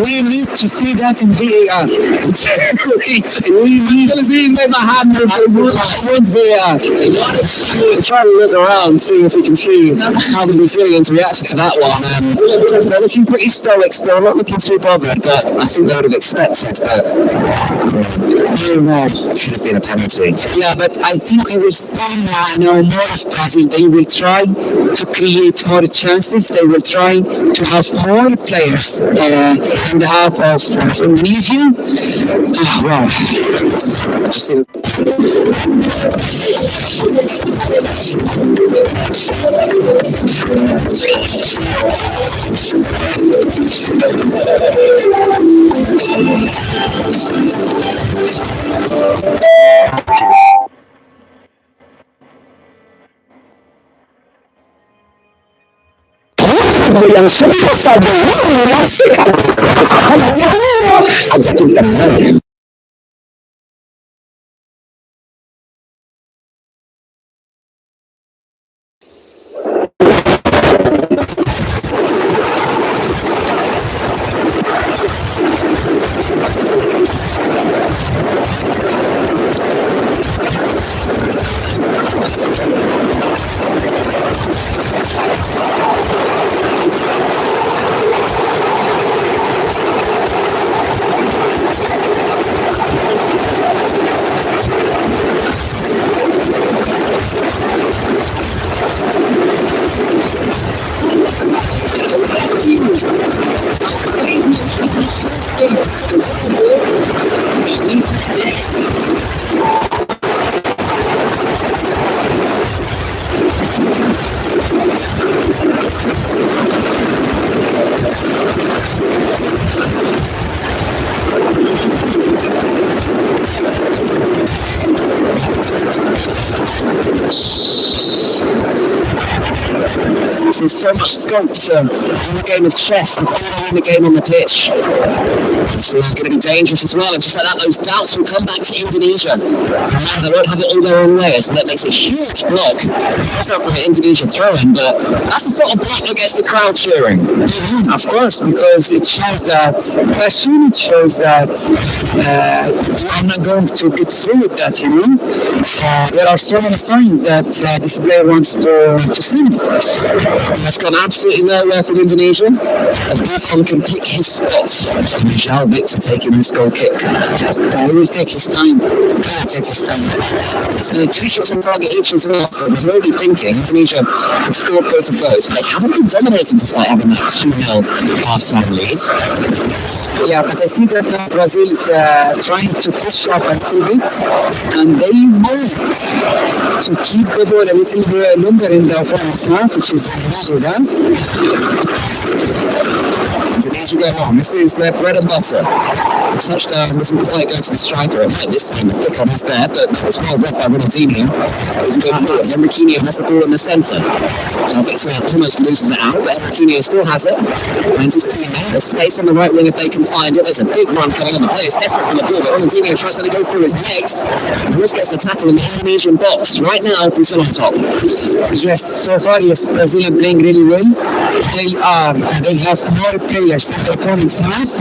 We need to see that in VAR. We need to see him with a hand. I want VAR. We're trying to look around, see if we can see how the Brazilians reacted to that one. They're looking pretty stoic still, not looking too bothered, but I think they would have expected that. Could have been a penalty. Yeah, but I think we will see now more of Brazil. They will try to create more chances. They will try to have more players in the half of Indonesia. Oh, wow. Just see yang sudah sadar menyaksikan aja kita There's so much scope to win the game of chess before they win the game on the pitch. So it's going to be dangerous as well. And just like that, those doubts will come back to Indonesia. They won't have it all their own way, so that makes a huge block. That's not from an Indonesia throw-in, but that's the sort of block that gets the crowd cheering. Of course, because it shows that I'm not going to get through with that, you know. So there are so many signs that this player wants to send. That's gone absolutely nowhere from Indonesia. And Buffon can pick his spots. João Victor taking this goal kick. He will take his time. So 2 shots on target each as well. So Brazil will be thinking Indonesia have scored both of those, but they haven't been dominating despite having that 2-0 half-time lead. Yeah, but I see that now Brazil is trying to push up a little bit, and they want to keep the ball a little bit longer in the opponent's half, which is Indonesia's half. Indonesia going on. This is their bread and butter. The touchdown doesn't quite go to the striker. It might this time the flick on is there, but that was well read by Ronaldinho. Henriquinho has the ball in the centre. João Victor almost loses it out, but Henriquinho still has it. Finds his teammate. There's space on the right wing if they can find it. There's a big run coming on. The player is desperate for the ball, but Ronaldinho tries to go through his legs. And Bruce gets the tackle in the Indonesian box. Right now, Brazil on top. Yes, so far, yes, Brazil are playing really well. They have more players in the opponent's half,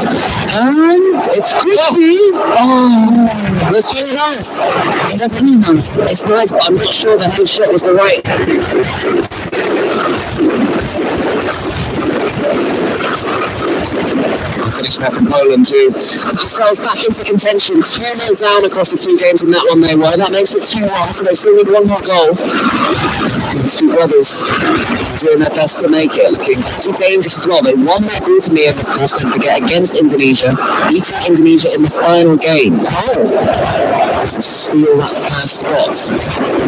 and it could be. Oh, that's really nice. It's really nice. It's nice, but I'm not sure the head shot was the right. Finish now from Poland to themselves back into contention. 2-0 down across the 2 games in that one they were. That makes it 2-1, so they still need 1 more goal. The 2 brothers doing their best to make it. Looking pretty dangerous as well. They won their group in the end, of course, don't forget, against Indonesia. Beating Indonesia in the final game. To steal that first spot.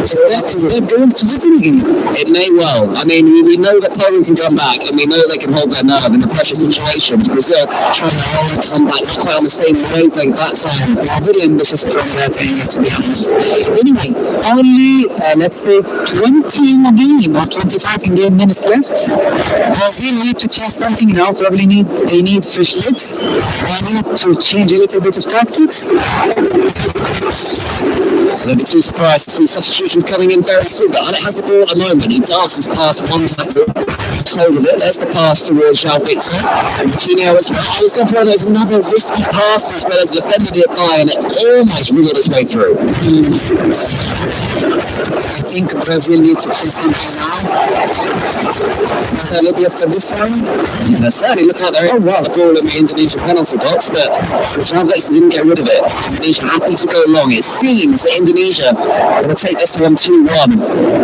Is that going to happen again? It may well. I mean, we know that Poland can come back, and we know they can hold their nerve in the pressure situations. Brazil trying to come back, not quite on the same wavelength that time. They are very ambitious from their team, to be honest. Anyway, only, let's say, 20 in a game, or 25 in game minutes left. Brazil need to change something now. Probably they need fresh legs. They need to change a little bit of tactics. So don't be too surprised to see substitutions coming in very soon. But Alec has the ball at the moment. He dances past one tackle. Hold of it. There's the pass towards João Victor. And Coutinho as well. I was going for one of those another risky passes where there's a defender nearby and it almost wriggled its way through. I think Brazil need to change something now. Maybe after this one. They certainly look like they're the ball in the Indonesian penalty box, but João Victor didn't get rid of it. Indonesia happy to go long. It seems that Indonesia are going to take this one 2-1.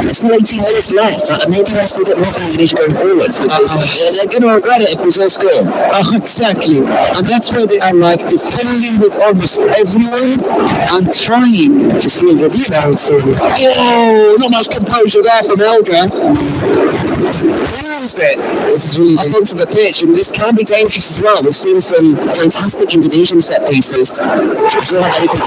There's still 18 minutes left. Maybe we'll see a bit more from Indonesia going forwards because they're going to regret it if Brazil score. Exactly. And that's why they are like defending with almost everyone and trying to seal the deal, I would say. Oh, not much composure there from Elga. This is really up onto the pitch, and this can be dangerous as well. We've seen some fantastic Indonesian set pieces. Brazil have anything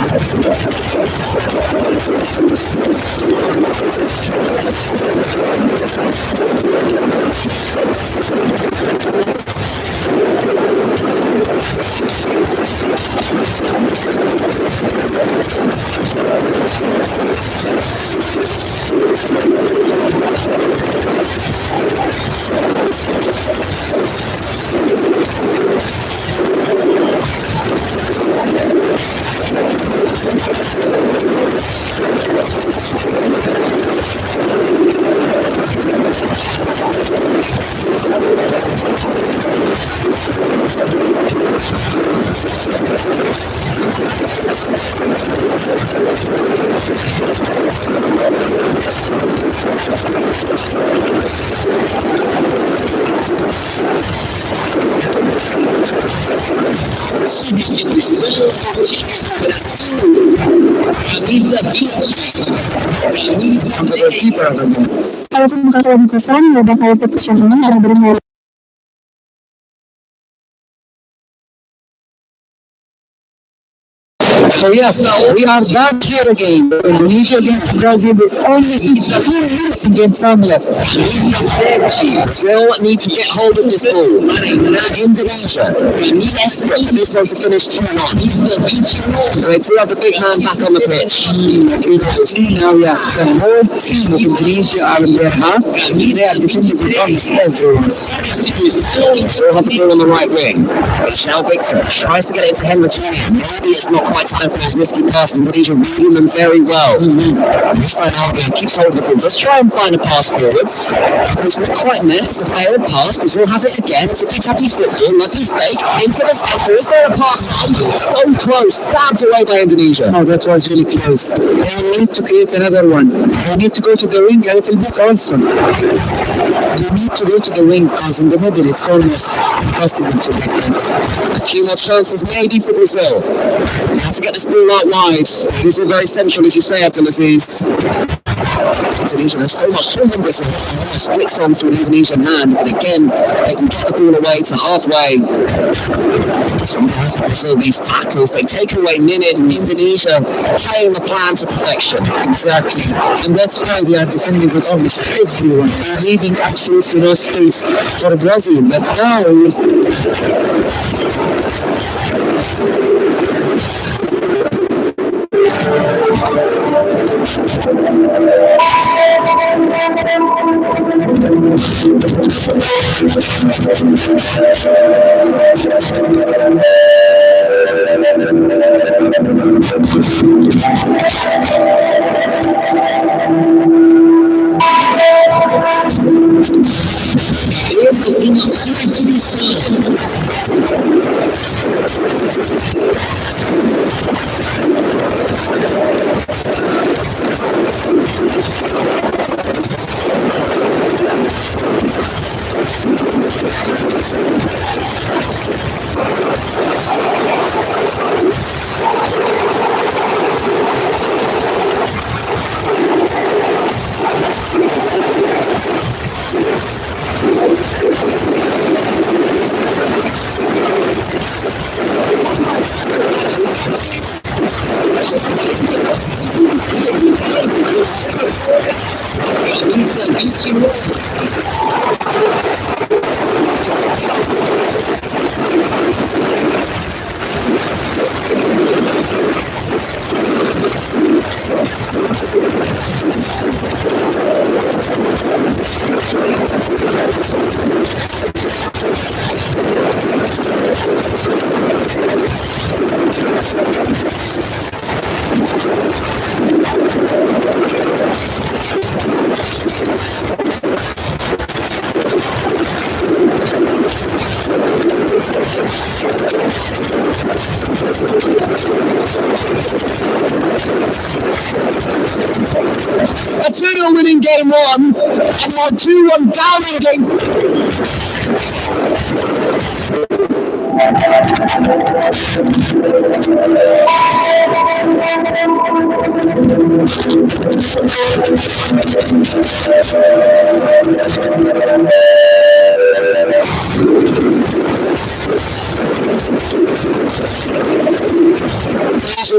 Kalau saya kesan, udah saya putuskan ini ada benar. So yes, we are back here again. Indonesia against Brazil with only 15 minutes in game time left. Brazil need to get hold of this ball. Indonesia desperate for this one to finish 2-1. They do have the big man back on the pitch. Now, yeah, the whole team of Indonesia are in their half. They are defending with almost everyone. Brazil have the ball on the right wing. João Victor tries to get it into Henriquinho. Maybe it's not quite time those risky passes. Indonesia reading them very well. This time Albion keeps hold of the ball. Does try and find a pass forwards. It's not quite met. It's a failed pass. Brazil have it again. It's a bit happy football. Nothing fake. Into the centre. Is there a pass? So close. Stabbed away by Indonesia. Oh, that was really close. They need to create another one. They need to go to the ring a little bit also. You need to go to the ring because in the middle it's almost impossible to make that. A few more chances maybe for Brazil. You have to get this ball out wide. These are very central, as you say, Abdulaziz. Indonesia, there's so much room in Brazil. It almost flicks onto an Indonesian hand, but again, they can get the ball away to halfway. So Brazil, these tackles, they take away minute. Indonesia playing the plan to perfection. Exactly. And that's why they are defending with almost everyone, leaving absolutely no space for Brazil. But now a 2-0 win in game one, and now 2-1 down in game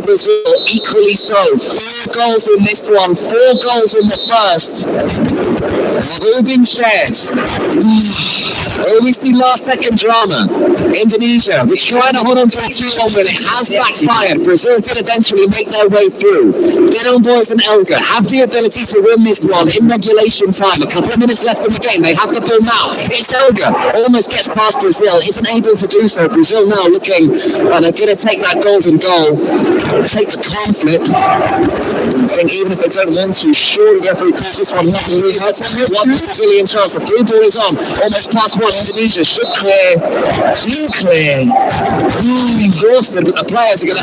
Brazil equally so. 4 goals in this one, 4 goals in the first. They've all been shared. We see last second drama. Indonesia, we're trying to hold on to a 2-1 win. It has backfired. Brazil did eventually make their way through. Benon Boys and Elga have the ability to win this one in regulation time. A couple of minutes left in the game. They have the ball now. It's Elga. Almost gets past Brazil. Isn't able to do so. Brazil now looking, and they're going to take that golden goal. Take the conflict. I think even if they don't want to, surely the referee calls this one. That's one Brazilian chance. The through ball is on. Almost past one. Indonesia should clear. Do clear. Exhausted, but the players are going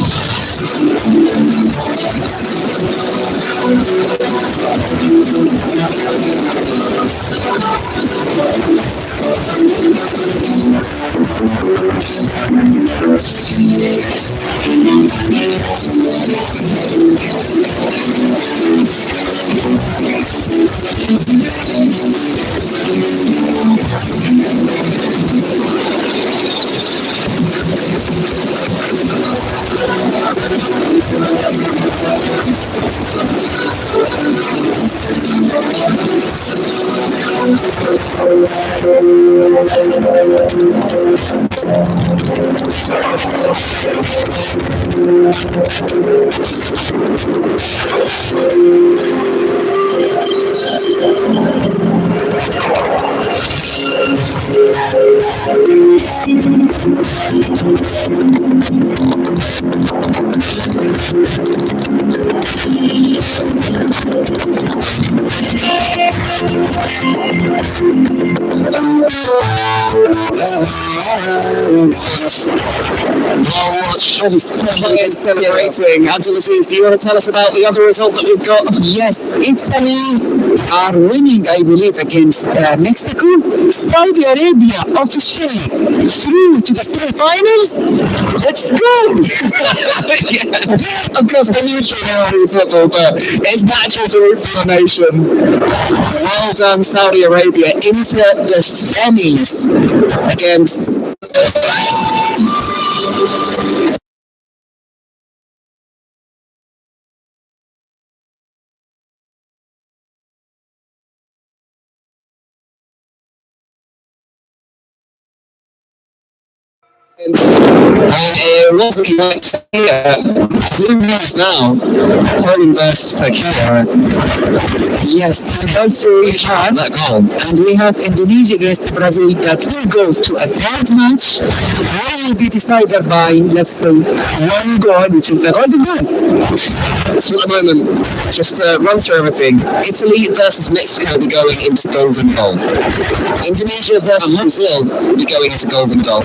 Well, watch players celebrating. Abdulaziz, do you want to tell us about the other result that we've got? Yes, Italy are winning, I believe, against Mexico. Saudi Arabia officially through to the semi-finals. Let's go! Yeah. Of course, I'm usually now in football, but it's natural to root for the nation. Well done, Saudi Arabia, into the semis against. It was looking like blue moves now. Poland versus Turkey. Yes, and also we have That goal. and we have Indonesia against Brazil that will go to a third match. It will be decided by, let's say, one goal, which is the golden goal. So at the moment, just to run through everything. Italy versus Mexico will be going into golden goal. Indonesia versus Brazil will be going into golden goal.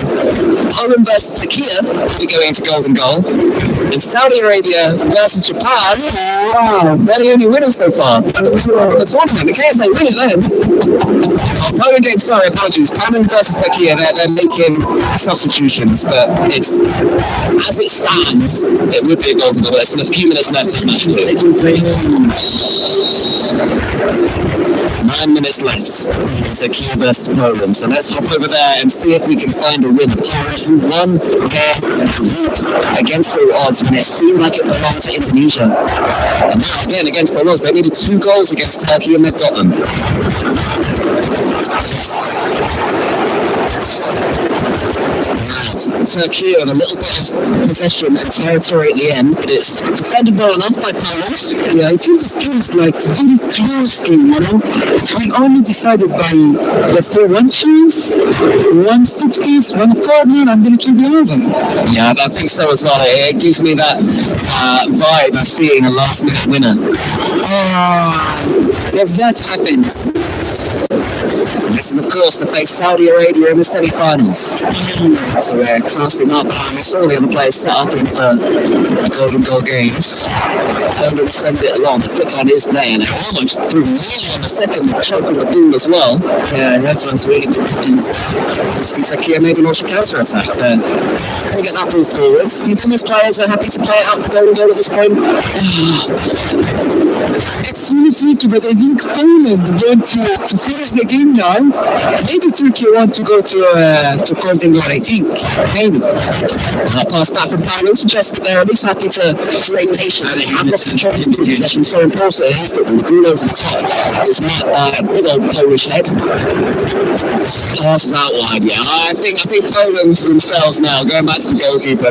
Poland versus Turkey will be going into golden goal. And Saudi Arabia versus Japan. Wow, they're the only winners so far. The tournament. In case they win it then. Oh, Poland game, sorry, apologies. Poland versus Turkey, they're making substitutions, but it's as it stands, it would be a golden goal. There's still a few minutes left of match 2. 9 minutes left. Turkey versus Poland. So let's hop over there and see if we can find a win. Poland who won their group against all odds when it seemed like it belonged to Indonesia. And now again against all odds, they needed 2 goals against Turkey and they've got them. Turkey with a little bit of possession and territory at the end, but it's defended well enough by Poland. Yeah, I feel this game is like very close game, you know. It will only decided by, let's say, one chance, one set piece, one corner, and then it will be over. Yeah, I think so as well. It gives me that vibe of seeing a last-minute winner. If that happens. This is, of course, to face Saudi Arabia in the semi-finals. So we're casting off. I saw all the other players set up in for the Golden Goal games. Poland send it along. The flick on is there, and they're almost through nearly on the second choke of the ball as well. Yeah, that one's really good defense. See Turkey maybe launch a counter-attack there. Can get that ball forwards. Do you think these players are happy to play it out for Golden Goal at this point? It's really tricky, but I think Poland want to finish the game now. Maybe Turkey want to go to Golden Goal, I think. Maybe. That pass back from Poland suggests that they're at least happy to stay patient and they have lost control of the ball. Possession so important in football. The ball over the top is met by a big old Polish head. Passes out wide, yeah. I think Poland themselves now, going back to the goalkeeper,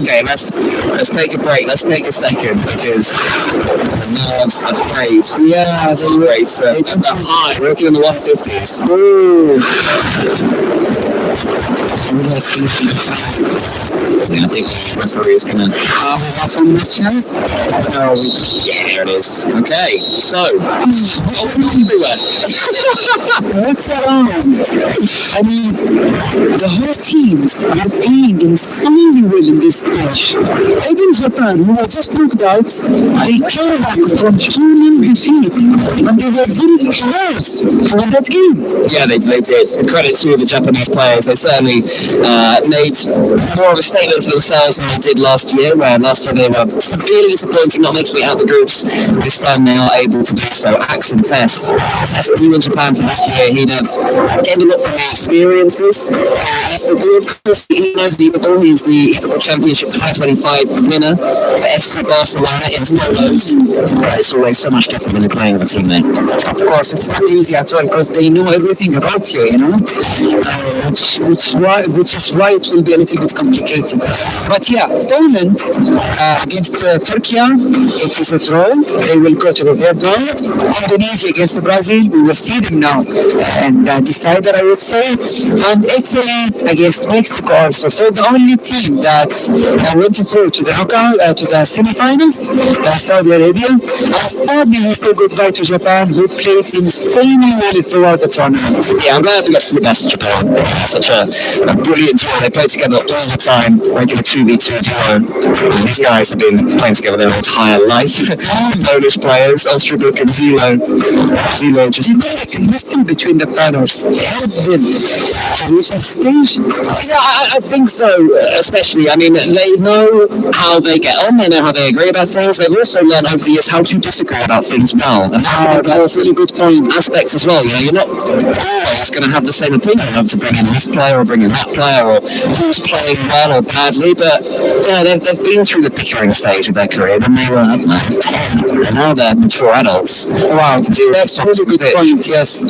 okay, let's take a break, let's take a second, because the nerves are frayed. Yeah, They're great. They're high, working in the 150s. Ooh. Yeah, I think the referee is going to have some chance. yeah, there it is. Okay, so everywhere. What's around? I mean, the whole teams are playing insanely well in this stage. Even Japan, who were just knocked out, they came back from 2-0 defeat, and they were very close to win that game. Yeah, they did. Credit to the Japanese players. They certainly made more of a statement for themselves than they did last year. Last year they were severely disappointing, not making it out the groups. This time they are able to do so. Axon Tess new in Japan for this year. He'd have gained a lot from the experiences. Of course, he knows the eFOOTBALL. He's the eFOOTBALL Championship 2025 winner for FC Barcelona in solos. It's always so much different when you're playing with a team there. Of course, it's not easy at all because they know everything about you, you know, which is why it will be a little bit complicated. But yeah, Poland against Turkey, it is a draw. They will go to the third round. Indonesia against Brazil, we will see them now. And decider, I would say. And Italy against Mexico also. So the only team that went through to the knockout, to the semifinals, Saudi Arabia. And sadly, we say goodbye to Japan, who played insanely well throughout the tournament. Yeah, I'm glad we got to see the best of Japan. Such a brilliant duo. They play together all the time, regular 2v2 duo. And these guys have been playing together their entire life. Polish players, Ostrobuk and Zilo. Zilo just... Do you think the chemistry between the panels helped them to reach this stage? Yeah, I think so, especially. I mean, they know how they get on, they know how they agree about things. They've also learned over the years how to disagree about things well. And that's a really good point aspect as well. You know, you're not always going to have the same opinion of to bring in this player or bring in that player or who's playing well or badly, but you know, they've been through the bickering stage of their career when they were 10, and now they're mature adults. Wow, that's a really good point, yes.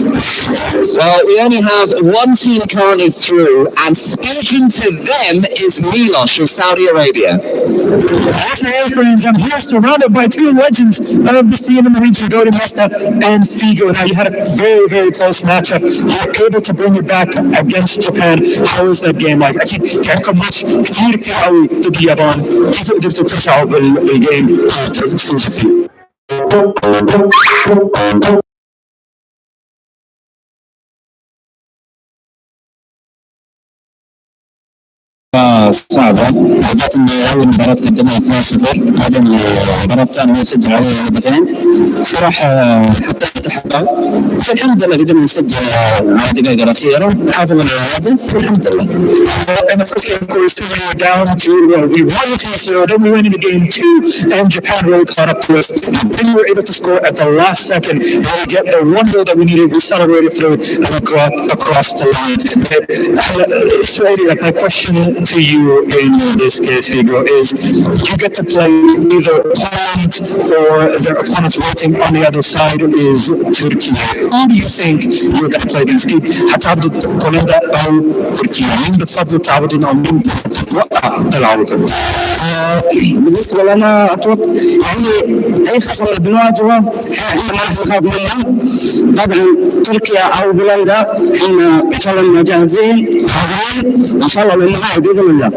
Well, we only have one team currently through, and speaking to them is Milos of Saudi Arabia. That's right, friends. I'm here surrounded by two legends of the scene in the region, Godi Mesta and Figo. Now, you had a very, very close matchup. You were able to bring it back against Japan. How was that game like? أكيد كان ماتش كثير كثير قوي ضد اليابان. كيف قدرتوا ترجعوا بالجيم وتفوزوا فيه؟ صعبة. بالذات إن أول مباراة قدمها 2-0، بعدين المباراة الثانية سجل عليها هدفين. صراحة حتى تحقق. بس الحمد لله قدرنا نسجل على الدقائق الأخيرة، نحافظ على الهدف والحمد لله. In the first game, of course, we were down to, we won 2-0, then we went into game 2, and Japan really caught up to us. Then we were able to score at the last second, and we get the one goal that we needed. We celebrated through it, and we got across the line. So, Eddie, like, my question to you in this case, Figo, is you get to play either Poland or their opponents waiting on the other side is Turkey. Who do you think you're going to play against? هتعبدوا بولندا أو تركيا؟ مين بتفضلوا تعبدوا أو مين تلعبوا؟ بالنسبة لنا أتوقع يعني أي خصم بنواجهه احنا ما راح نخاف منه. طبعا تركيا أو بولندا احنا إن شاء الله جاهزين حاضرين إن شاء الله للنهائي بإذن الله.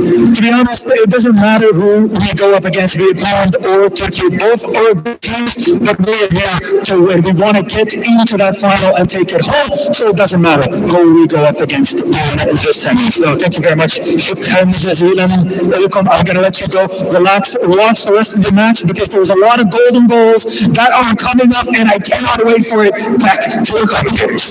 To be honest, it doesn't matter who we go up against, be it Poland or Turkey. Both are good teams, but we're here to win. We want to get into that final and take it home, so it doesn't matter who we go up against in this semis. So thank you very much. شكرا جزيلا لكم. I'm going to let you go. Relax, watch the rest of the match because there's a lot of golden goals that are coming up, and I cannot wait for it. Back to the commentators.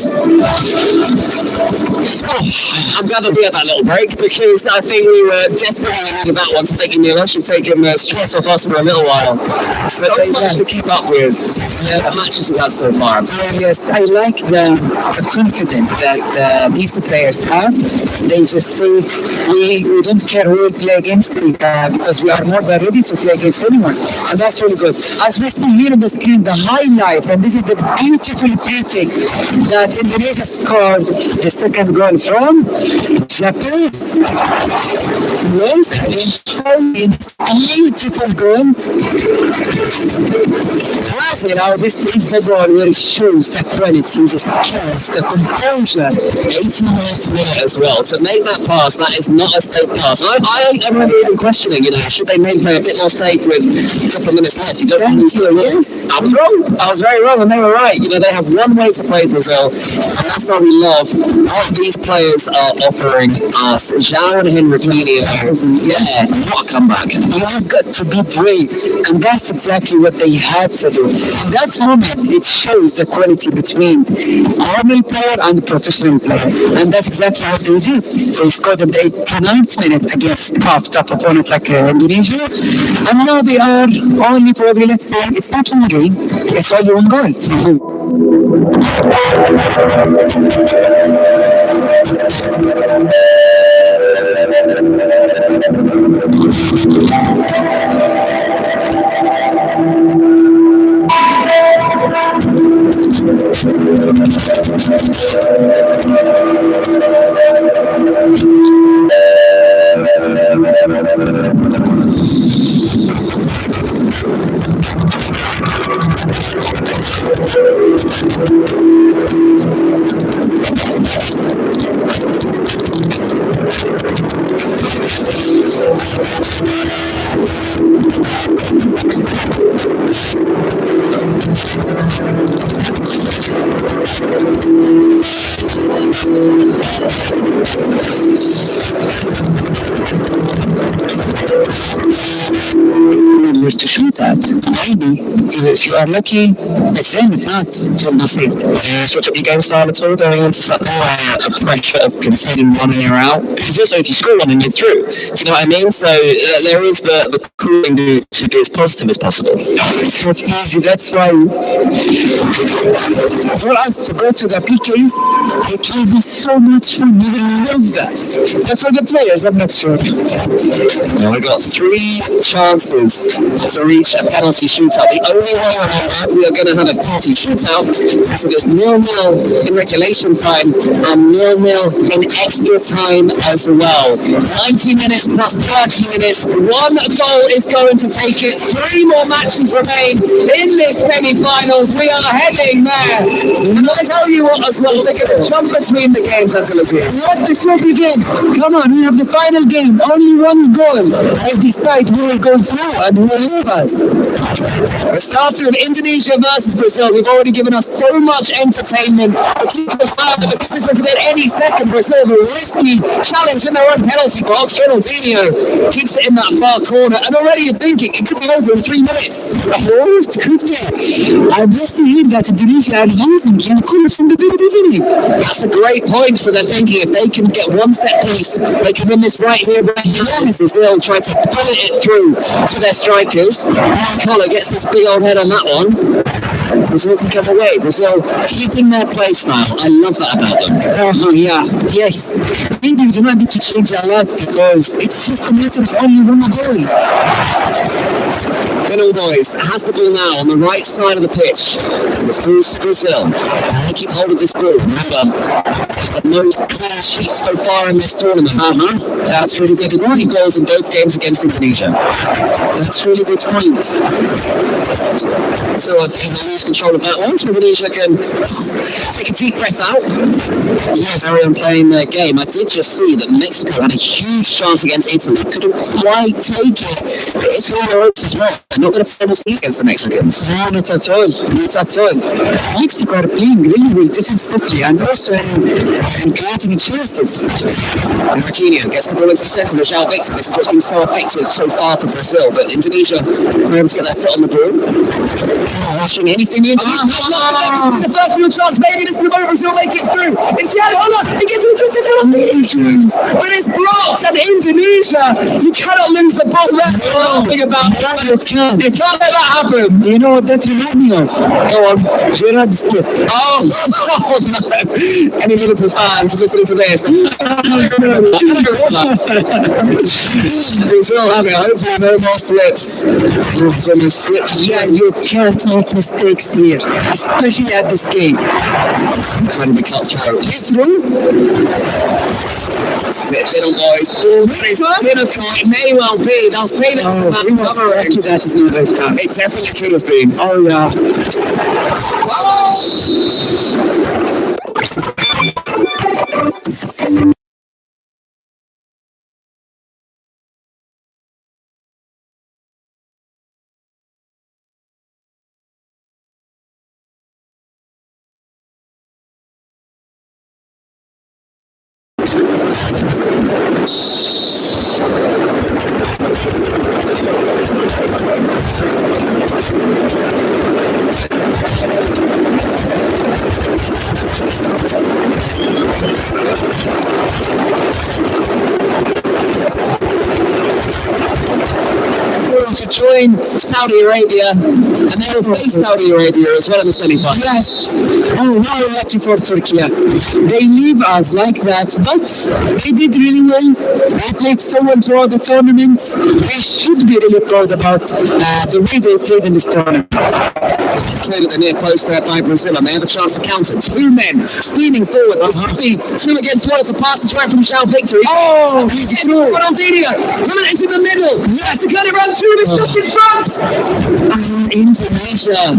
I'm glad to be at that little break because I think we were desperately needed that one to take him near. I should take him stress off us for a little while. So they managed to keep up with the matches we have so far. Yes, I like the confidence that these two players have. They just say we don't care who we play against because we are more than ready to play against anyone, and that's really good. As we see here on the screen, the highlights, and this is the beautiful free kick that Indonesia scored the second goal from Japan. Yes, in this beautiful goal. Now this is the goal where it shows the quality, the skills, the composure. 89th minute as well. To make that pass, that is not a safe pass. I remember even questioning, you know, should they maybe play a bit more safe with a couple of minutes left? You don't Thank you, yes. I was wrong. I was very wrong, and they were right. You know, they have one way to play Brazil, and that's why we love what these players are offering us. João and Henry Pino, yeah, what a comeback. You have got to be brave, and that's exactly what they had to do. In that moment, it shows the quality between normal player and professional player, and that's exactly what they did. They scored in the 89th minute against top opponent like Indonesia, and now they are only probably, let's say, it's not one game, it's only one goal. that. Maybe, if you are lucky, the same if not, it will be saved. Do you switch up your game style at all going into something like a pressure of conceding one and you're out? Because also if you score one and you're through, do you know what I mean? So there is the cool thing to be as positive as possible. It's not easy, that's why for us to go to the PKs, it will be so much fun. We will love that. But for the players, I'm not sure. Now we've got 3 chances to reach a penalty shootout. The only way, remember, we are going to have a penalty shootout is if it's 0-0 in regulation time and 0-0 in extra time as well. 90 minutes plus 30 minutes. 1 goal is going to take it. 3 more matches remain in this semi-finals. We are heading there. And I'll tell you what as well, they're going to jump between the games until it's here. Let the show begin. Come on, we have the final game. Only 1 goal. I decide who will go through and who will leave us. We're starting with Indonesia versus Brazil. We've already given us so much entertainment. The keepers have the keepers looking at any second. Brazil have a risky challenge in their own penalty box. Ronaldinho keeps it in that far corner, and already you're thinking it could be over in 3 minutes. Oh, it could be. I'm just hearing that Indonesia are using Gianculo from the very beginning. That's a great point. So they're thinking if they can get 1 set piece, they can win this right here, right now. Yes. Brazil trying to bullet it through to their strikers. Collar gets his big old head on that one. Brazil can come away. Brazil keeping their play style. I love that about them. Yeah, yes. Maybe you do not need to change a lot because it's just a matter of only 1 goal. Good old boys has the ball now on the right side of the pitch. The throws to Brazil. They keep hold of this ball. Remember, the most clean sheets so far in this tournament. That's really good. 20 goals in both games against Indonesia. That's really good point. So I think they lose control of that one. So Indonesia can take a deep breath out. Yes, carry on playing their game. I did just see that Mexico had a huge chance against Italy. Couldn't quite take it. But Italy on the ropes as well. They're not going to fail this against the Mexicans. No, not at all. Not at all. Mexico are playing really well defensively and also in creating chances. And Marquinhos gets the ball into the centre with João Victor. This is what's been so effective so far for Brazil. But Indonesia were able to get their foot on the ball. Rushing anything the Indonesian. The first real chance. Maybe this is the moment Brazil make it through. It's Yellow. Oh no, it gets into the but it's blocked. And Indonesia, you cannot lose the ball. That's laughing about. You can't let that happen. You know what that reminds me of? Go on. Gerard Slip. Oh no. Any Liverpool fans listening to this? Brazil have it. Hopefully no more slips. It's almost slips. Yeah, you can't make mistakes here, especially at this game. Incredibly cutthroat. He's through. Little boys. It may well be. They'll say that to that covering. Actually, that is not red card. It definitely could have been. Oh yeah. To join Saudi Arabia, and they will face Saudi Arabia as well in the semi-final. Yes. Oh, how lucky for Turkey. They leave us like that, but they did really well. They played so well throughout the tournament. They should be really proud about the way they played in this tournament. Cleared at the near post there by Brazil, and they have a chance to counter. 2 men steaming forward. This would be 2 against 1. It's a pass is right from João Victor. Oh, he's through. Ronaldinho. It's in the middle. Yes, they got it round 2. It's just in front. And Indonesia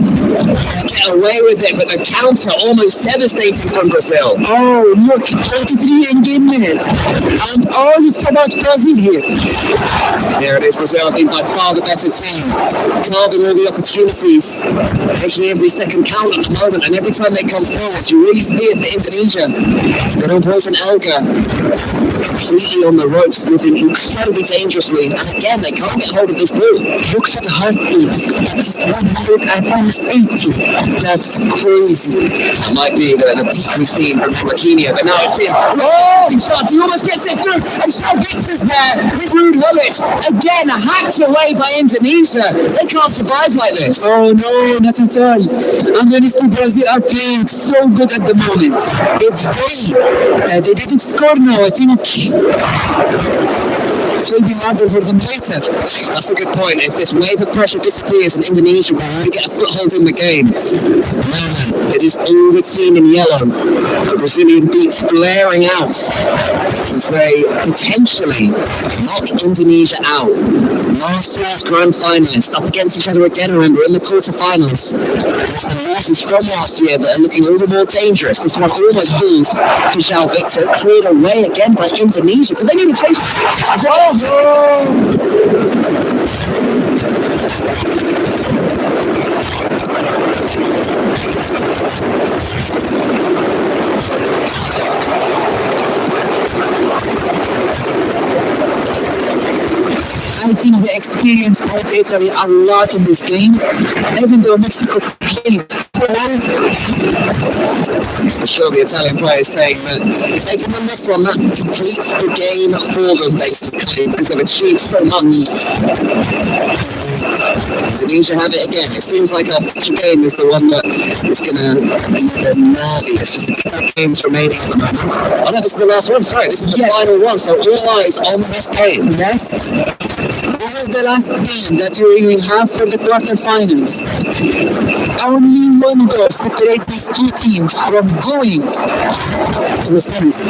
get away with it, but the counter almost devastating from Brazil. Oh, look, 23 in-game minutes. And all it's about Brazil here. There it is, Brazil being by far the better team. Carving all the opportunities. Making every second count at the moment, and every time they come forward, you really fear for Indonesia. Good old boys and Elga. completely on the ropes, moving incredibly dangerously. And again, they can't get hold of this ball. Look at the heartbeat. It is 100 and almost 80. That's crazy. That might be the peak we've seen from Marquinhos, but now it's him. Oh, he almost gets it through. And João Victor's there with Ruud Gullit. Again, hacked away by Indonesia. They can't survive like this. Oh no, not at all. And honestly, Brazil are playing so good at the moment. If they didn't score now, I think it will be harder for them later. That's a good point. If this wave of pressure disappears and Indonesia will really get a foothold in the game, it is all the team in yellow. The Brazilian beats blaring out as they potentially knock Indonesia out. Last year's grand finalists up against each other again, remember, in the quarterfinals. It's the losers from last year that are looking all the more dangerous. This one almost falls to João Victor, cleared away again by Indonesia. Could they need to change? I think they experienced helped Italy a lot in this game, even though Mexico played so well. I'm sure the Italian players saying that if they can win this one, that completes the game for them, basically, because they've achieved so much. Indonesia have it again. It seems like our future game is the one that is going to be the nerviest. Just a couple of games remaining at the moment. Oh no, this is the last one. Sorry, this is the final one. So all eyes on this game. Yes. This is the last game that we will have for the quarterfinals. Only one goal separates these two teams from going to the semis.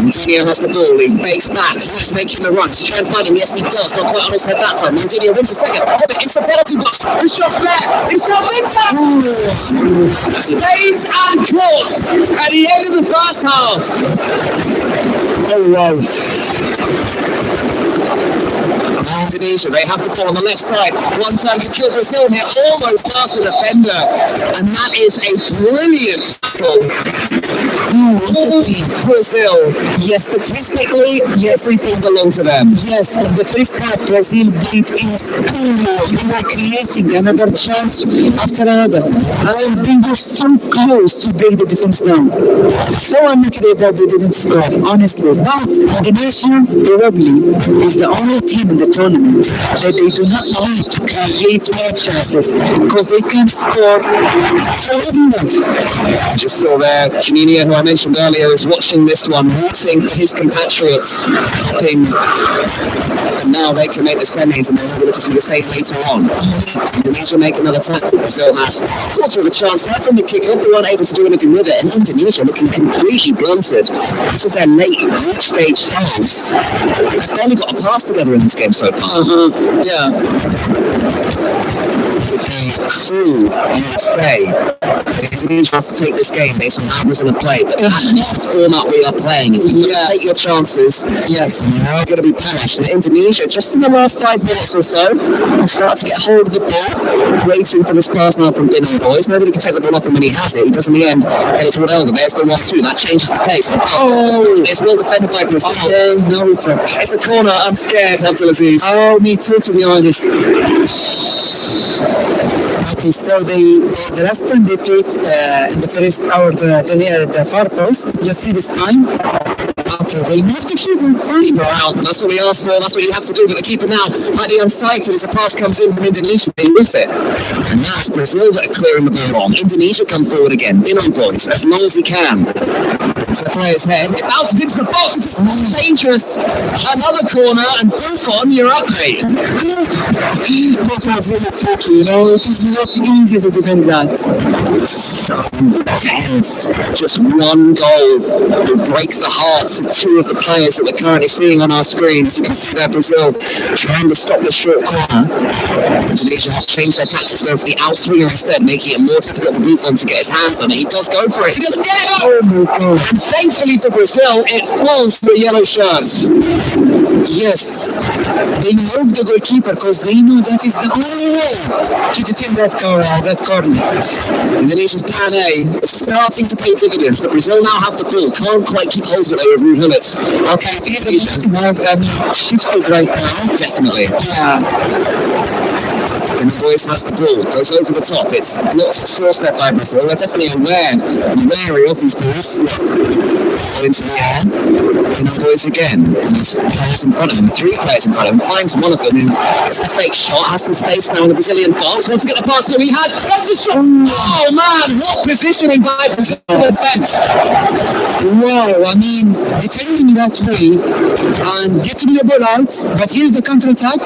Moutinho has the ball. He fakes back. He's making the run to try and find him. Yes, he does. Not quite on his head that time. Moutinho wins a second. It's the penalty box. The shot's there. It's not Victor. Saves and caught at the end of the first half. Oh wow. Indonesia, they have the ball on the left side. One time to kill Brazil here, almost past the defender. And that is a brilliant tackle. Brazil. Yes, Statistically, everything belongs to them. yes, in the first half, Brazil beat insanely. They were creating another chance after another. And they were so close to break the defense down. So unlucky that they didn't score, honestly. But Indonesia probably is the only team in the tournament that they do not need to create more chances because they can score from everywhere. I just saw there, Janina, who I mentioned earlier, is watching this one, rooting for his compatriots, hoping that now they can make the semis and they'll be looking to do the same later on. Indonesia make another tackle. Brazil had a quarter of a chance there from the kick-off. They weren't able to do anything with it, and Indonesia looking completely blunted. This is their late group stage saves. They've barely got a pass together in this game so far. Yeah. Crew, you would say, that Indonesia has to take this game based on how Brazil have played. But that's the format we are playing. If you take your chances, Yes. you're going to be punished. And Indonesia, just in the last 5 minutes or so, will start to get hold of the ball, waiting for this pass now from Bin boys. Nobody can take the ball off him when he has it. He does in the end, then it's Ronaldo. There's the 1-2. That changes the pace. Oh. It's well defended by Brazil. Okay, now we talk. It's a corner. I'm scared, Abdulaziz. Oh, me too, to be honest. Okay, so the last time they played in the first hour, the far post, let's see this time. Okay, they moved the keeper free. Around. That's what we asked for. That's what you have to do. But the keeper now might be unsighted as a pass comes in from Indonesia. They lose it. And now it's Brazil that are clearing the ball wrong. Indonesia come forward again. Bin on boys as long as he can. It's the player's head. It bounces into the box. This is dangerous. Another corner and Buffon, you're up, mate. That was really tricky, you know, it is not easy to defend that. So tense. Just one goal will break the hearts of two of the players that we're currently seeing on our screens. You can see there Brazil trying to stop the short corner. Indonesia have changed their tactics, going for the outswinger instead, making it more difficult for Buffon to get his hands on it. He does go for it. He doesn't get it up. Oh my god. And thankfully for Brazil, it falls for the yellow shirts. Yes, they move the goalkeeper because they know that is the only way to defend that corner. Indonesia's plan A is starting to pay dividends, but Brazil now have the ball. Can't quite keep hold of it over Hillets. Okay, Indonesia shifted right now. Definitely. Yeah. And the boys has the ball, goes over the top. It's not sourced there by Brazil. They're definitely wary of these balls. Go into the air. And the boys again. There's players in front of him, 3 players in front of him. Finds one of them who gets the fake shot, has some space now in the Brazilian box. Wants to get the pass through. He has. That's the shot. Oh man, what positioning by Brazil defense. Wow, I mean, defending that way and getting the ball out, but here's the counter-attack.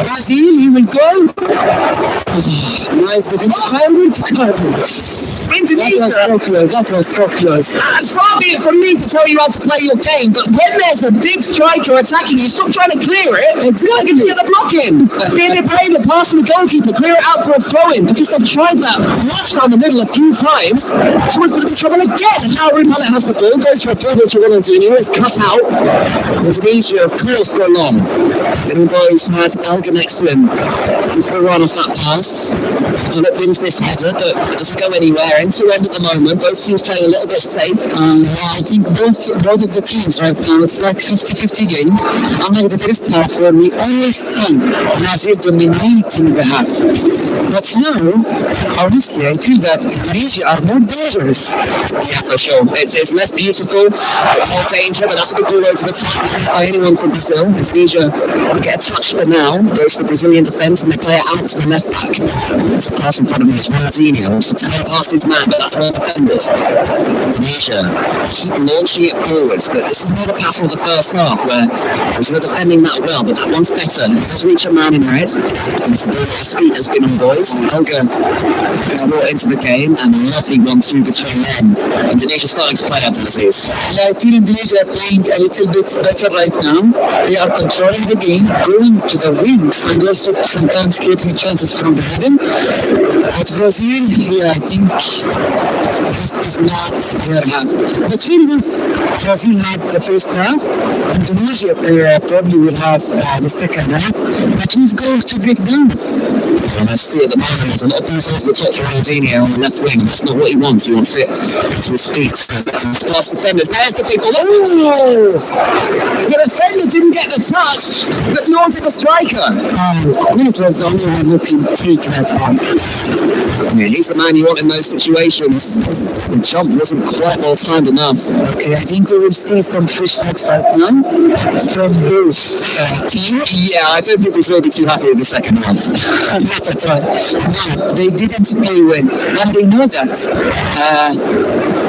Brazil, he will go. Nice defense. Forward to Carlos. That was so close. It's far be it from me to tell you how to play your game, but when there's a big striker attacking you, stop trying to clear it. Exactly. Get the block in. Be a bit brave and pass to the goalkeeper, clear it out for a throw-in, because they've tried that rush down the middle a few times. Someone's in trouble again, and now Rupallet has the ball, goes for a throw to Ronaldinho, it's cut out. Indonesia, of course, go long. Little boys had Elga next to him. He's going to run off that pass. It wins this header, but it doesn't go anywhere. End to end at the moment. Both teams playing a little bit safe. I think both of the teams right now, it's like 50-50 game. Unlike the first half where we always see Brazil dominating the half. But now, honestly, I feel that Indonesia are more dangerous. Yeah, for sure. It's less beautiful, more danger, but that's a good ball over the top by anyone from Brazil. Indonesia will get a touch for now. Goes to the Brazilian defence and they play it out to the left back. There's a pass in front of him. It's Ronaldinho. Also telling past his man, but that's well defended. Indonesia keep launching it forwards, but this is more the pattern of the first half where Brazil are defending that well, but that one's better. It does reach a man in red. And the ball his feet has been on boys. Helga is brought into the game and a lovely 1-2 between them. Indonesia starting to play Abdulaziz. I feel Indonesia are playing a little bit better right now. They are controlling the game, going to the wings, and also sometimes creating chances from the middle. But Brazil, yeah, I think this is not their half. But even if Brazil had the first half, Indonesia probably will have the second half. But who's going to break down? And let's see at the moment, there's a lot of balls over the top for Ronaldinho on the left wing. That's not what he wants. He wants it to his feet. Past defenders. There's the people. Ooh! The defender didn't get the touch, but he wanted the striker. It was the only one who can take that one. Yeah, he's the man you want in those situations. The jump wasn't quite well timed enough. Okay, I think we will see some fish looks right now from both teams. Yeah, I don't think Brazil will be too happy with the second half. Not at all. No, they didn't play well, and they know that.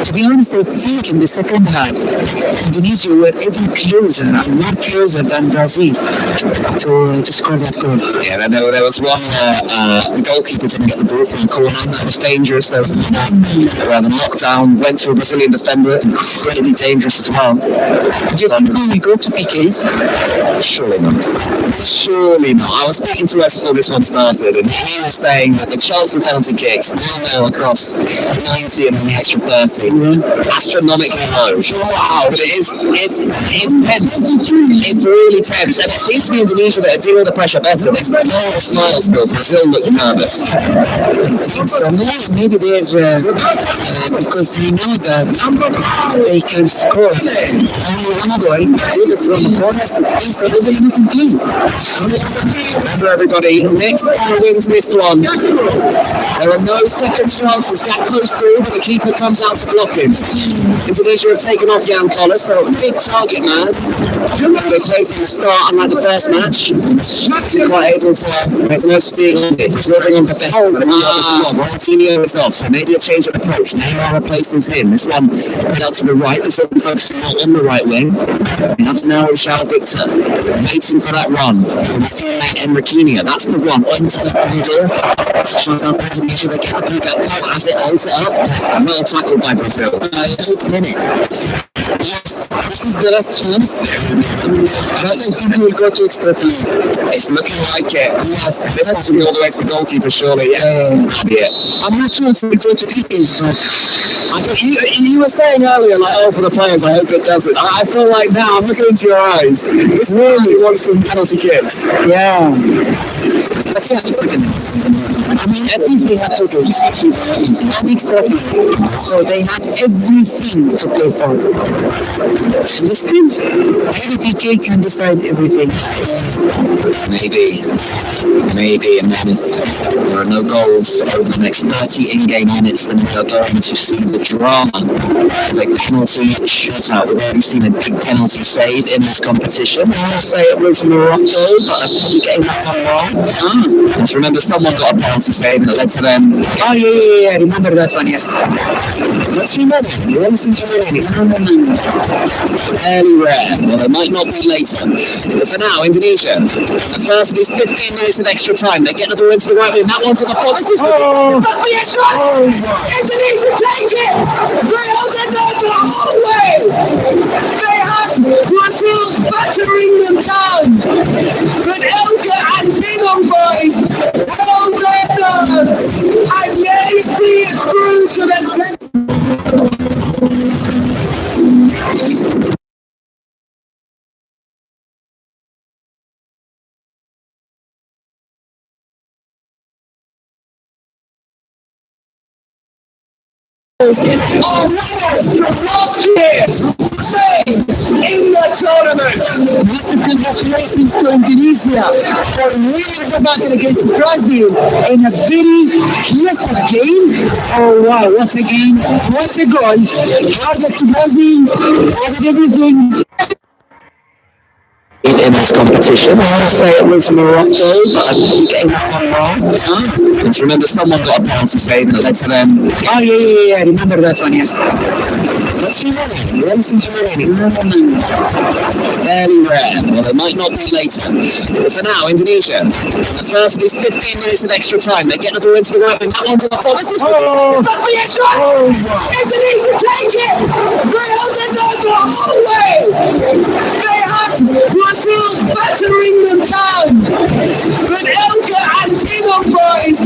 To be honest, I think in the second half, Indonesia were even closer and more closer than Brazil to score that goal. Yeah, there was one, the goalkeeper didn't get the ball from the corner, that was dangerous. There was another where the knockdown went to a Brazilian defender, incredibly dangerous as well. Do you think we will go to PKs? Surely not. Surely not. I was speaking to us before this one started, and he was saying that the chance of penalty kicks now across 90 and then the extra 30, astronomically low. Wow, but it's tense. It's really tense, and it seems to be Indonesia that are dealing with the pressure better. They still hold a smile still. Brazil look nervous. I think so. Maybe they're because they know that they can score only one goal, either from a corner, so they will complete. Remember everybody, next wins this one. There are no second chances. Gap goes through, but the keeper comes out to block him. Indonesia have taken off Jan Collis, so a big target man. They played from the start, unlike the first match. They're quite able to make the most of being on it. Delivering on the best. Ronaldinho is off, so maybe a change of approach. Neymar replaces him. This one put out to the right, this one focusing out on the right wing. We have now João Victor, waiting for that run from his teammate Enriquinho. That's the one, into the middle. Shot out for Indonesia, they get the ball back, has it, holds it up. Well tackled by Brazil. 8th minute. Yes, This is the last chance. But I think we'll go to extra time. It's looking like it. Yes, This has to be all the way to the goalkeeper, surely. Yeah. I'm not sure if we'll go to PKs, but You were saying earlier, like, oh, for the players, I hope it doesn't. I feel like now, I'm looking into your eyes. This really wants some penalty kicks. yeah. But yeah, I mean, at least they had to go. And extra time. So they had everything to play for. Listen, maybe PK can decide everything. Maybe, and then if there are no goals over the next 30 in-game minutes, then we're going to see the drama of a penalty shootout. We've already seen a big penalty save in this competition. I want to say it was Morocco, but I'm probably getting that one wrong. Let's remember someone got a penalty save and it led to them. Oh, yeah. Remember that one, yes. What's remaining? You listen to remaining. Fairly rare. Well, it might not be later. But for now, Indonesia. The first of these 15 minutes of extra time. They get the ball into the right wing. That one's on the floor. This is must be a shot! Indonesia take it! They hold it down the whole way! They had Brazil battering them down! But Elka and Binong boys hold their down! And they see it through to the our winners from last year in the tournament. Massive congratulations to Indonesia for winning the battle against Brazil in a very close game. Oh wow, what a game, what a goal. Hard luck to Brazil, added everything. In this competition, I want to say it was Morocco, but I'm probably getting that one wrong. Let's remember someone got a penalty save and it led to them. Oh yeah. Remember that one, yes. What's remaining? You listen to remaining. Fairly rare. Well, it might not be later. But for now, Indonesia. The first of these 15 minutes of extra time. They get the ball into the right wing. That one's on the floor. This is must be a shot! Indonesia take it! They hold it down the whole way! They had Brazil battering them down! But Elka and Binong boys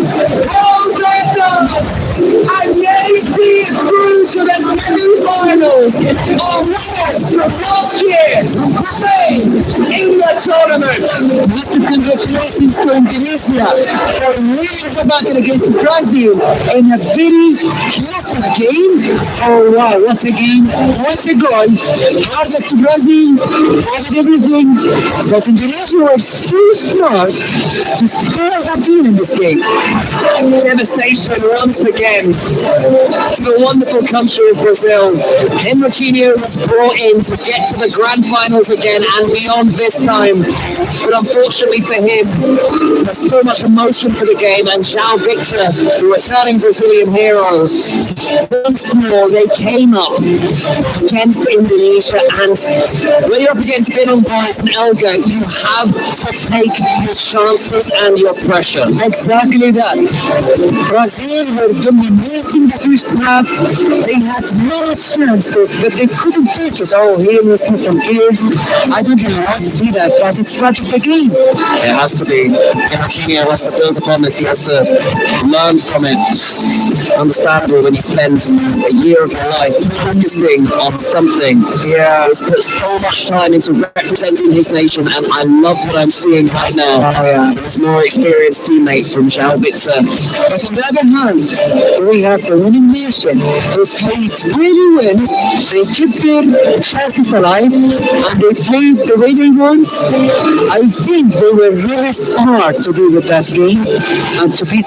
hold their down! And they see it through to the semi-finals. Our winners from last year in the tournament. Massive congratulations to Indonesia for winning the battle against Brazil in a very close game. Oh wow, what a game, what a goal. Hard luck to Brazil, added everything. But Indonesia were so smart to score that team in this game. Devastation once again to the wonderful country of Brazil. Henriquinho was brought in to get to the grand finals again and beyond this time. But unfortunately for him, there's so much emotion for the game, and João Victor, the returning Brazilian hero, once more they came up against Indonesia, and when you're up against Binong boys and Elga, you have to take your chances and your pressure. Exactly that. Brazil were dominating the first half. They had many chances, but they couldn't finish it. Oh, here we see some tears. I don't really want to see that, but it's part of the game. It has to be. Henriquinho has to build upon this. He has to learn from it. Understandable when you spend a year of your life focusing on something. Yeah, he's put so much time into representing his nation, and I love what I'm seeing right now. His more experienced teammate from João Victor. But on the other hand, we have the winning nation who played really well. They kept their chances alive and they played the way they want. I think they were really smart to do with that game and to beat